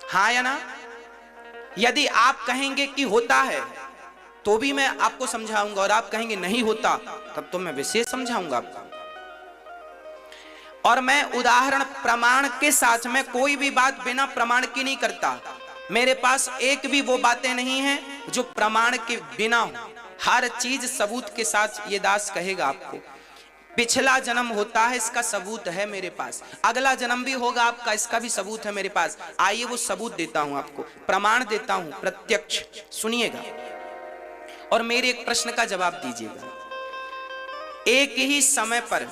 हाँ या ना? यदि आप कहेंगे कि होता है तो भी मैं आपको समझाऊंगा, और आप कहेंगे नहीं होता तब तो मैं विशेष समझाऊंगा आपको। और मैं उदाहरण प्रमाण के साथ में कोई भी बात बिना प्रमाण की नहीं करता। मेरे पास एक भी वो बातें नहीं हैं जो प्रमाण के बिना हो। हर चीज सबूत के साथ ये दास कहेगा आपको। पिछला जन्म होता है, इसका सबूत है मेरे पास। अगला जन्म भी होगा आपका, इसका भी सबूत है मेरे पास। आइए वो सबूत देता हूं आपको, प्रमाण देता हूं प्रत्यक्ष, सुनिएगा और मेरे एक प्रश्न का जवाब दीजिएगा। एक ही समय पर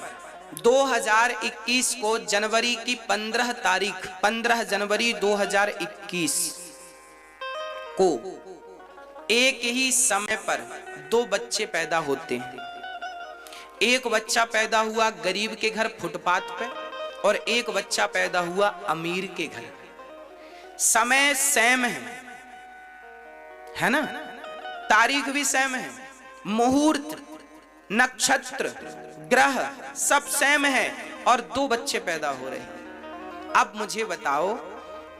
2021 को जनवरी की 15 तारीख, 15 जनवरी 2021 को एक ही समय पर 2 बच्चे पैदा होते हैं। एक बच्चा पैदा हुआ गरीब के घर फुटपाथ पे, और एक बच्चा पैदा हुआ अमीर के घर। समय सेम है ना, तारीख भी सेम है, मुहूर्त, नक्षत्र, ग्रह सब सेम है और 2 बच्चे पैदा हो रहे हैं। अब मुझे बताओ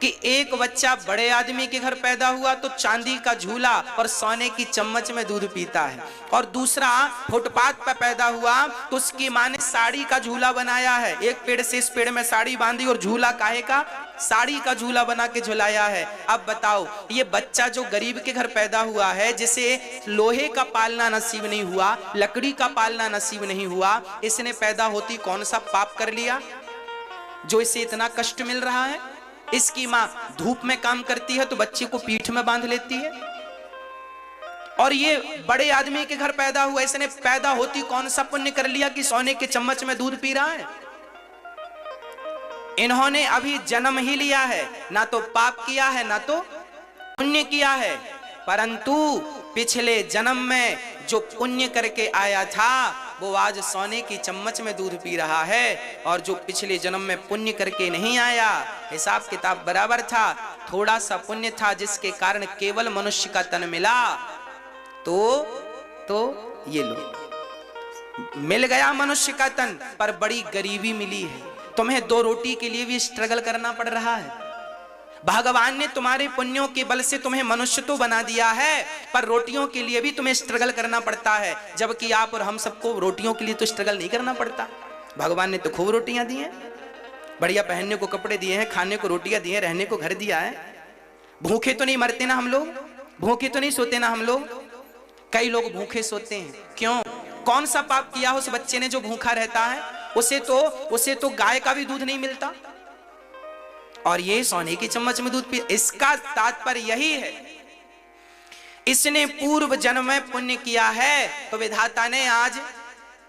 कि एक बच्चा बड़े आदमी के घर पैदा हुआ तो चांदी का झूला और सोने की चम्मच में दूध पीता है, और दूसरा फुटपाथ पर पैदा हुआ तो उसकी माँ ने साड़ी का झूला बनाया है, एक पेड़ से इस पेड़ में साड़ी बांधी और झूला काहे का, साड़ी का झूला बना के झुलाया है। अब बताओ ये बच्चा जो गरीब के घर पैदा हुआ है, जिसे लोहे का पालना नसीब नहीं हुआ, लकड़ी का पालना नसीब नहीं हुआ, इसने पैदा होती कौन सा पाप कर लिया जो इसे इतना कष्ट मिल रहा है। इसकी माँ धूप में काम करती है तो बच्चे को पीठ में बांध लेती है, और ये बड़े आदमी के घर पैदा हुआ, इसने पैदा होती कौन सा पुण्य कर लिया कि सोने के चम्मच में दूध पी रहा है। इन्होंने अभी जन्म ही लिया है, ना तो पाप किया है ना तो पुण्य किया है, परंतु पिछले जन्म में जो पुण्य करके आया था वो आज सोने की चम्मच में दूध पी रहा है, और जो पिछले जन्म में पुण्य करके नहीं आया, हिसाब किताब बराबर था, थोड़ा सा पुण्य था जिसके कारण केवल मनुष्य का तन मिला, तो ये लो मिल गया मनुष्य का तन, पर बड़ी गरीबी मिली है। तुम्हें 2 रोटी के लिए भी स्ट्रगल करना पड़ रहा है। भगवान ने तुम्हारे पुण्यों के बल से तुम्हें मनुष्य तो बना दिया है, पर रोटियों के लिए भी तुम्हें स्ट्रगल करना पड़ता है, जबकि आप और हम सबको रोटियों के लिए तो स्ट्रगल नहीं करना पड़ता। भगवान ने तो खूब रोटियां दी हैं, बढ़िया पहनने को कपड़े दिए हैं, खाने को रोटियां दी हैं, रहने को घर दिया है। भूखे तो नहीं मरते ना हम लोग, भूखे तो नहीं सोते ना हम लोग। कई लोग भूखे सोते हैं, क्यों? कौन सा पाप किया उस बच्चे ने जो भूखा रहता है? उसे तो गाय का भी दूध नहीं मिलता, और ये सोने की चम्मच में दूध पी। इसका तात्पर्य यही है, इसने पूर्व जन्म में पुण्य किया है तो विधाता ने आज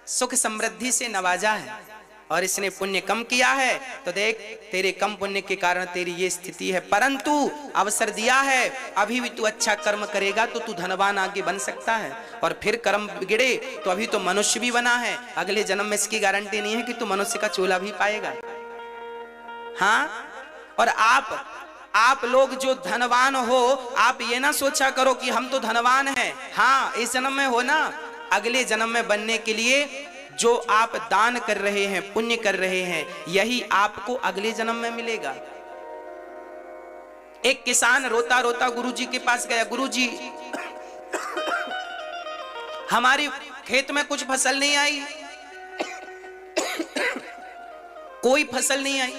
सुख समृद्धि से नवाजा है, और इसने पुण्य कम किया है तो देख तेरे कम पुण्य के कारण तेरी ये स्थिति है, परंतु अवसर दिया है, अभी भी तू अच्छा कर्म करेगा तो तू धनवान आगे बन सकता है, और फिर कर्म बिगड़े तो अभी तो मनुष्य भी बना है, अगले जन्म में इसकी गारंटी नहीं है कि तू मनुष्य का चोला भी पाएगा। हाँ, और आप लोग जो धनवान हो, आप ये ना सोचा करो कि हम तो धनवान हैं, हाँ इस जन्म में हो ना, अगले जन्म में बनने के लिए जो आप दान कर रहे हैं, पुण्य कर रहे हैं, यही आपको अगले जन्म में मिलेगा। एक किसान रोता रोता गुरुजी के पास गया, गुरुजी हमारी खेत में कुछ फसल नहीं आई, कोई फसल नहीं आई,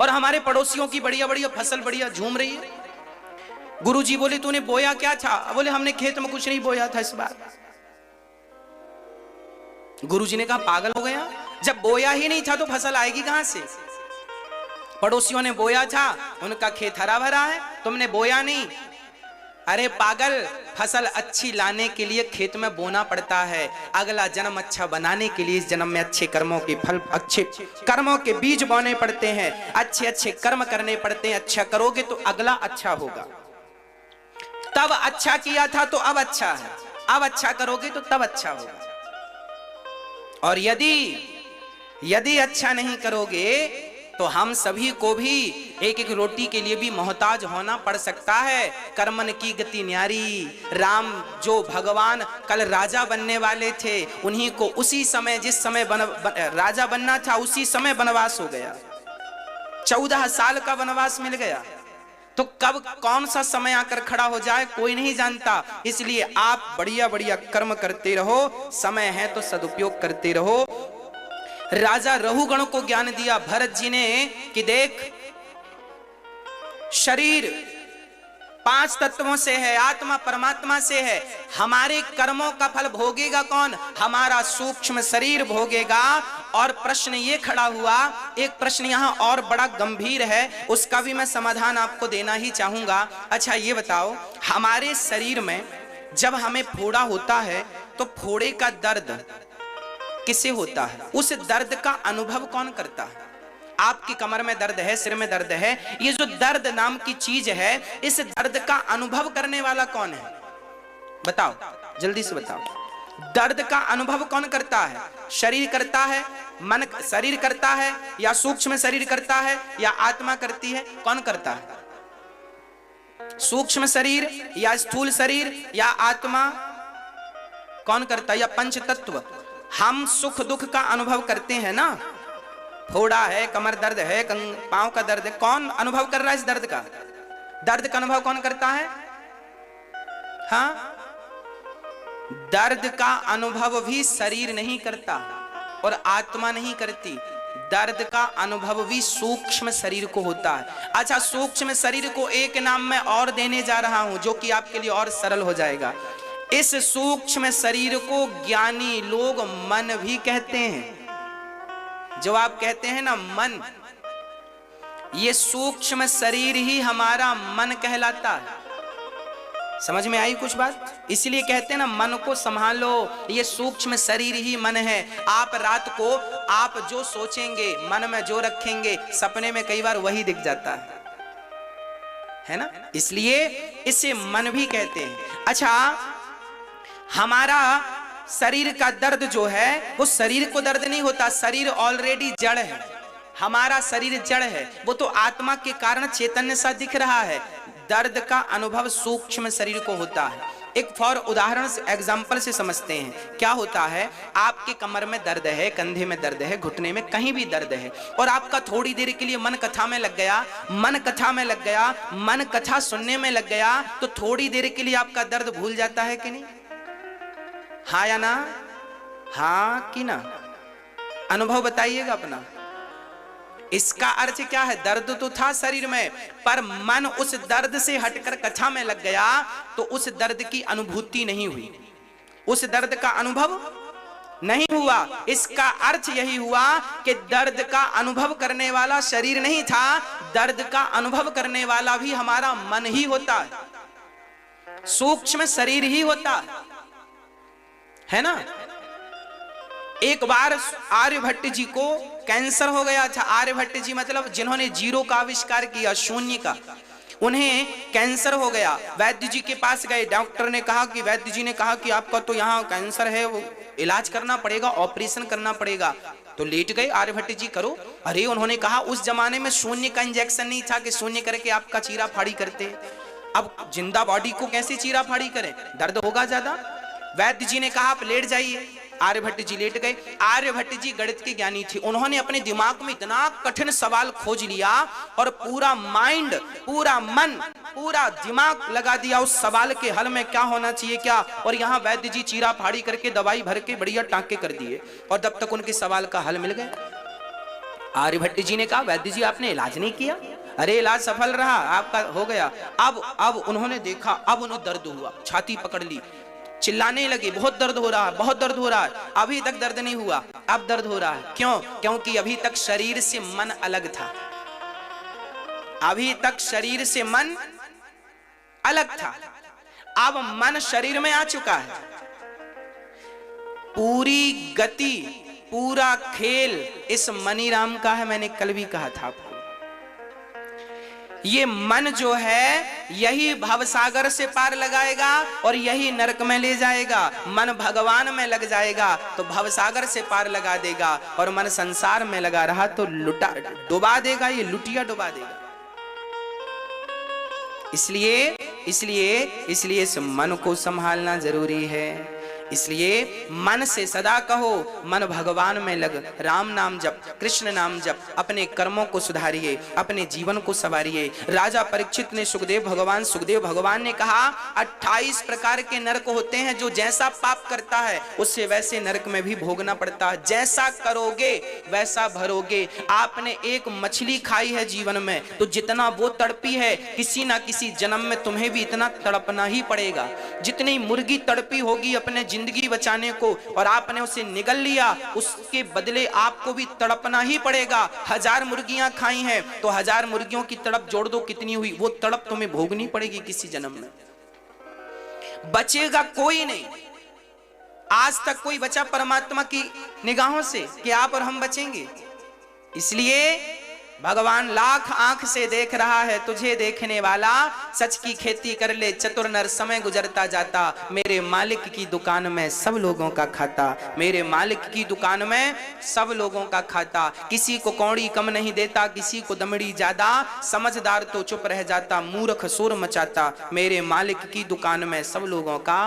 और हमारे पड़ोसियों की बढ़िया बढ़िया फसल बढ़िया झूम रही है। गुरुजी बोले तूने बोया क्या था? बोले हमने खेत में कुछ नहीं बोया था इस बार। गुरुजी ने कहा पागल हो गया, जब बोया ही नहीं था तो फसल आएगी कहां से? पड़ोसियों ने बोया था, उनका खेत हरा भरा है, तुमने बोया नहीं। अरे पागल, फसल अच्छी लाने के लिए खेत में बोना पड़ता है, अगला जन्म अच्छा बनाने के लिए इस जन्म में अच्छे कर्मों के फल, अच्छे कर्मों के बीज बोने पड़ते हैं, अच्छे अच्छे कर्म करने पड़ते हैं। अच्छा करोगे तो अगला अच्छा होगा। तब अच्छा किया था तो अब अच्छा है, अब अच्छा करोगे तो तब अच्छा होगा। और यदि अच्छा नहीं करोगे तो हम सभी को भी एक एक रोटी के लिए भी मोहताज होना पड़ सकता है। कर्मन की गति न्यारी, राम जो भगवान कल राजा बनने वाले थे, उन्हीं को उसी समय जिस समय राजा बनना था उसी समय वनवास हो गया, 14 साल का वनवास मिल गया। तो कब कौन सा समय आकर खड़ा हो जाए कोई नहीं जानता, इसलिए आप बढ़िया बढ़िया कर्म करते रहो, समय है तो सदुपयोग करते रहो। राजा रहुगण को ज्ञान दिया भरत जी ने कि देख शरीर 5 तत्वों से है, आत्मा परमात्मा से है, हमारे कर्मों का फल भोगेगा कौन? हमारा सूक्ष्म शरीर भोगेगा। और प्रश्न ये खड़ा हुआ, एक प्रश्न यहाँ और बड़ा गंभीर है, उसका भी मैं समाधान आपको देना ही चाहूंगा। अच्छा ये बताओ, हमारे शरीर में जब हमें फोड़ा होता है तो फोड़े का दर्द किसे होता है? उस दर्द का अनुभव कौन करता है? आपकी कमर में दर्द है, सिर में दर्द है, ये जो दर्द नाम की चीज है, इस दर्द का अनुभव करने वाला कौन है? बताओ, जल्दी से बताओ। दर्द का अनुभव कौन करता है? शरीर करता है, मन शरीर करता है, या सूक्ष्म शरीर करता है, या आत्मा करती है? कौन करता है? सूक्ष्म शरीर या स्थूल शरीर या आत्मा? कौन करता है? या पंच तत्व? हम सुख दुख का अनुभव करते हैं ना, फोड़ा है, कमर दर्द है, पांव का दर्द है, कौन अनुभव कर रहा है इस दर्द का? दर्द का अनुभव कौन करता है? हाँ, दर्द का अनुभव भी शरीर नहीं करता और आत्मा नहीं करती। दर्द का अनुभव भी सूक्ष्म शरीर को होता है। अच्छा, सूक्ष्म शरीर को एक नाम मैं और देने जा रहा हूं जो कि आपके लिए और सरल हो जाएगा। इस सूक्ष्म शरीर को ज्ञानी लोग मन भी कहते हैं। जो आप कहते हैं ना मन, ये सूक्ष्म शरीर ही हमारा मन कहलाता है। समझ में आई कुछ बात? इसलिए कहते हैं ना मन को संभालो, ये सूक्ष्म शरीर ही मन है। आप रात को आप जो सोचेंगे, मन में जो रखेंगे, सपने में कई बार वही दिख जाता है ना? इसलिए इसे मन भी कहते हैं। अच्छा, हमारा शरीर का दर्द जो है वो शरीर को दर्द नहीं होता, शरीर ऑलरेडी जड़ है। हमारा शरीर जड़ है, वो तो आत्मा के कारण चैतन्य सा दिख रहा है। दर्द का अनुभव सूक्ष्म शरीर को होता है। एक फॉर उदाहरण से, एग्जाम्पल से समझते हैं। क्या होता है, आपके कमर में दर्द है, कंधे में दर्द है, घुटने में कहीं भी दर्द है, और आपका थोड़ी देर के लिए मन कथा में लग गया, मन कथा में लग गया, मन कथा सुनने में लग गया, तो थोड़ी देर के लिए आपका दर्द भूल जाता है कि नहीं? हाँ या ना? हाँ कि ना? अनुभव बताइएगा अपना। इसका अर्थ क्या है? दर्द तो था शरीर में, पर मन उस दर्द से हटकर कथा में लग गया, तो उस दर्द की अनुभूति नहीं हुई, उस दर्द का अनुभव नहीं हुआ। इसका अर्थ यही हुआ कि दर्द का अनुभव करने वाला शरीर नहीं था, दर्द का अनुभव करने वाला भी हमारा मन ही होता है, सूक्ष्म शरीर ही होता है ना? एक बार आर्यभट्ट जी को कैंसर हो गया था। आर्यभट्ट जी मतलब जिन्होंने जीरो का आविष्कार किया, शून्य का, उन्हें कैंसर हो गया। वैद्य जी के पास गए, डॉक्टर ने कहा कि वैद्य जी ने कहा कि आपका तो यहाँ कैंसर है, वो इलाज करना पड़ेगा, ऑपरेशन करना पड़ेगा। तो लेट गए आर्यभट्ट जी, करो। अरे उन्होंने कहा उस जमाने में शून्य का इंजेक्शन नहीं था कि शून्य करके आपका चीरा फाड़ी करते। अब जिंदा बॉडी को कैसे चीरा फाड़ी करें, दर्द होगा ज्यादा। वैद्य जी ने कहा आप लेट जाइए। आर्यभट्ट जी लेट गए। आर्यभट्ट जी गणित के ज्ञानी थे, उन्होंने अपने दिमाग में इतना कठिन सवाल खोज लिया और पूरा माइंड, पूरा मन, पूरा दिमाग लगा दिया उस सवाल के हल में, क्या होना चाहिए क्या। और यहाँ वैद्य जी चीरा फाड़ी करके दवाई भर के बढ़िया टांके कर दिए, और तब तक उनके सवाल का हल मिल गया। आर्यभट्ट जी ने कहा वैद्य जी आपने इलाज नहीं किया। अरे इलाज सफल रहा, आपका हो गया। अब उन्होंने देखा, अब उन्हें दर्द हुआ, छाती पकड़ ली, चिल्लाने लगे बहुत दर्द हो रहा है, बहुत दर्द हो रहा है। अभी तक दर्द नहीं हुआ, अब दर्द हो रहा है। क्यों? क्योंकि अभी तक शरीर से मन अलग था, अभी तक शरीर से मन अलग था। अब मन शरीर में आ चुका है। पूरी गति, पूरा खेल इस मनीराम का है। मैंने कल भी कहा था आपको, ये मन जो है यही भवसागर से पार लगाएगा और यही नरक में ले जाएगा। मन भगवान में लग जाएगा तो भवसागर से पार लगा देगा, और मन संसार में लगा रहा तो डुबा देगा, ये लुटिया डुबा देगा। इसलिए इस मन को संभालना जरूरी है। इसलिए मन से सदा कहो मन भगवान में लग, राम नाम जप, कृष्ण नाम जप, अपने कर्मों को सुधारिए, अपने जीवन को संवारिए। राजा परीक्षित ने सुखदेव भगवान ने कहा 28 प्रकार के नरक होते हैं, जो जैसा पाप करता है उससे वैसे नरक में भी भोगना पड़ता है। जैसा करोगे वैसा भरोगे। आपने एक मछली खाई है जीवन में, तो जितना वो तड़पी है किसी ना किसी जन्म में तुम्हें भी इतना तड़पना ही पड़ेगा। जितनी मुर्गी तड़पी होगी अपने जिंदगी बचाने को और आपने उसे निगल लिया, उसके बदले आपको भी तड़पना ही पड़ेगा। 1000 मुर्गियां खाई हैं तो 1000 मुर्गियों की तड़प जोड़ दो कितनी हुई, वो तड़प तुम्हें भोगनी पड़ेगी किसी जन्म में। बचेगा कोई नहीं। आज तक कोई बचा परमात्मा की निगाहों से कि आप और हम बचेंगे? इसलिए भगवान लाख आंख से देख रहा है तुझे देखने वाला, सच की खेती कर ले चतुर नर समय गुजरता जाता। मेरे मालिक की दुकान में सब लोगों का खाता, मेरे मालिक की दुकान में सब लोगों का खाता। किसी को कौड़ी कम नहीं देता, किसी को दमड़ी ज्यादा, समझदार तो चुप रह जाता, मूर्ख शोर मचाता। मेरे मालिक की दुकान में सब लोगों का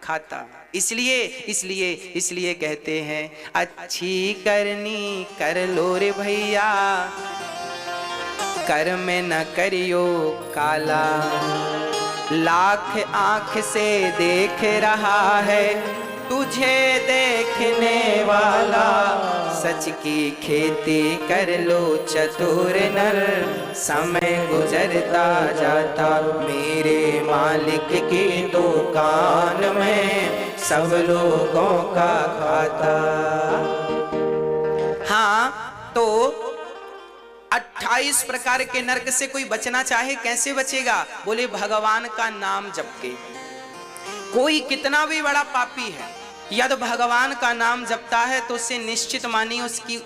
खाता। इसलिए इसलिए इसलिए कहते हैं अच्छी करनी कर लो रे भैया, कर में न करियो काला। लाख आंख से देख रहा है तुझे देखने वाला, सच की खेती कर लो चतुर नर समय गुजरता जाता। मेरे मालिक की दुकान में सब लोगों का खाता। हाँ, तो 28 प्रकार के नरक से कोई बचना चाहे कैसे बचेगा? बोले भगवान का नाम जप के। कोई कितना भी बड़ा पापी है, यदि भगवान का नाम जपता है तो उससे निश्चित मानिए उसकी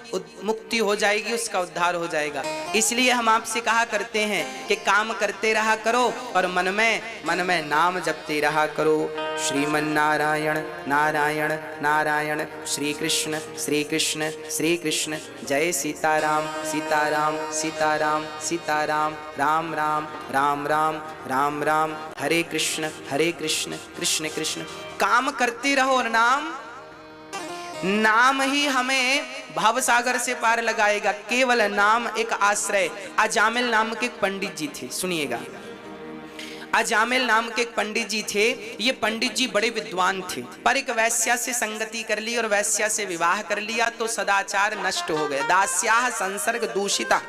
मुक्ति हो जाएगी, उसका उद्धार हो जाएगा। इसलिए हम आपसे कहा करते हैं कि काम करते रहा करो और मन में नाम जपते रहा करो। श्रीमन नारायण नारायण नारायण, श्री कृष्ण श्री कृष्ण श्री कृष्ण, जय सीताराम सीताराम सीताराम सीताराम, राम राम राम राम राम राम, हरे कृष्ण कृष्ण कृष्ण। काम करते रहो और नाम ही हमें भवसागर से पार लगाएगा। केवल नाम एक आश्रय। अजामिल नाम के एक पंडित जी थे, सुनिएगा। अजामिल नाम के एक पंडित जी थे। ये पंडित जी बड़े विद्वान थे, पर एक वैश्या से संगति कर ली और वैश्या से विवाह कर लिया तो सदाचार नष्ट हो गए। दास्याः संसर्ग दूषिता,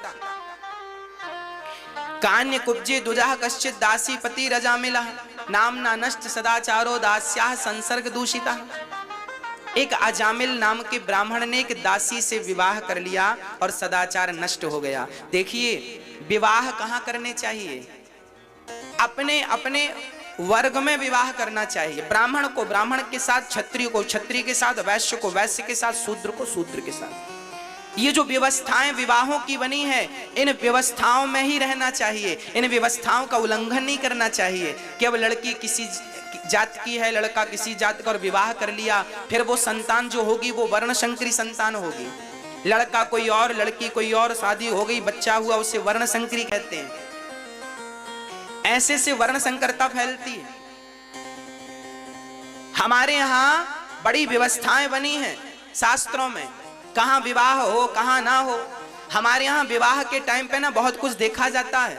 कान्य कुब्जे दुजः कश्चित दासी पति रजामिलः, नामना नष्ट सदाचारो दास्याः संसर्ग दूषिता। एक अजामिल नाम के ब्राह्मण ने एक दासी से विवाह कर लिया और सदाचार नष्ट हो गया। देखिए, विवाह कहाँ करने चाहिए? अपने अपने वर्ग में विवाह करना चाहिए। ब्राह्मण को ब्राह्मण के साथ, क्षत्रिय को क्षत्रिय के साथ, वैश्य को वैश्य के साथ, शूद्र को शूद्र के साथ। ये जो व्यवस्थाएं विवाहों की बनी है, इन व्यवस्थाओं में ही रहना चाहिए। इन व्यवस्थाओं का उल्लंघन नहीं करना चाहिए कि अब लड़की किसी जात की है, लड़का किसी जात का और विवाह कर लिया, फिर वो संतान जो होगी वो वर्णशंकरी संतान होगी। लड़का कोई और लड़की कोई और, शादी हो गई, बच्चा हुआ, उसे वर्णशंकरी कहते हैं। ऐसे से वर्ण संकरता फैलती है। हमारे यहां बड़ी व्यवस्थाएं बनी हैं शास्त्रों में, कहां विवाह हो कहां ना हो। हमारे यहां विवाह के टाइम पे ना बहुत कुछ देखा जाता है।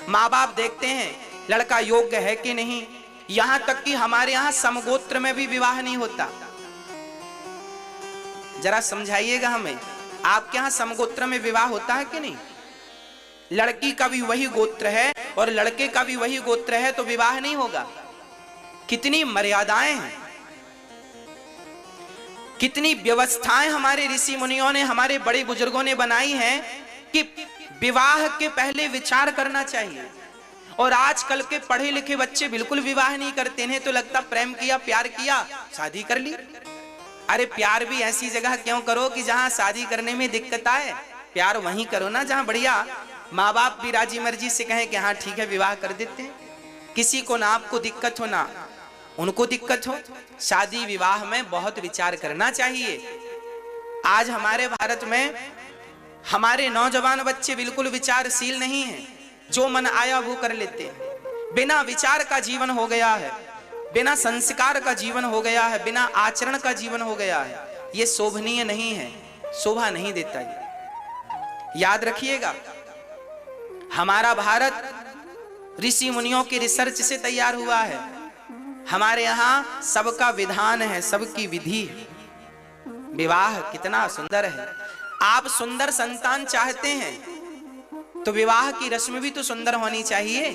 माँ बाप देखते हैं लड़का योग्य है कि नहीं। यहां तक कि हमारे यहां समगोत्र में भी विवाह नहीं होता। जरा समझाइएगा हमें, आपके यहां समगोत्र में विवाह होता है कि नहीं? लड़की का भी वही गोत्र है और लड़के का भी वही गोत्र है तो विवाह नहीं होगा। कितनी मर्यादाएं हैं, कितनी व्यवस्थाएं हमारे ऋषि मुनियों ने, हमारे बड़े बुजुर्गों ने बनाई हैं कि विवाह के पहले विचार करना चाहिए। और आजकल के पढ़े लिखे बच्चे बिल्कुल विवाह नहीं करते हैं, तो लगता प्रेम किया प्यार किया शादी कर ली। अरे प्यार भी ऐसी जगह क्यों करो कि जहां शादी करने में दिक्कत आए। प्यार वहीं करो ना जहां बढ़िया माँ बाप भी राजी मर्जी से कहें कि हाँ ठीक है विवाह कर देते हैं। किसी को ना आपको दिक्कत हो ना उनको दिक्कत हो। शादी विवाह में बहुत विचार करना चाहिए। आज हमारे भारत में हमारे नौजवान बच्चे बिल्कुल विचारशील नहीं हैं, जो मन आया वो कर लेते हैं। बिना विचार का जीवन हो गया है, बिना संस्कार का जीवन हो गया है, बिना आचरण का जीवन हो गया है। ये शोभनीय नहीं है, शोभा नहीं देता। ये याद रखिएगा, हमारा भारत ऋषि मुनियों की रिसर्च से तैयार हुआ है। हमारे यहाँ सबका विधान है, सबकी विधि है। विवाह कितना सुंदर है। आप सुंदर संतान चाहते हैं तो विवाह की रस्म भी तो सुंदर होनी चाहिए।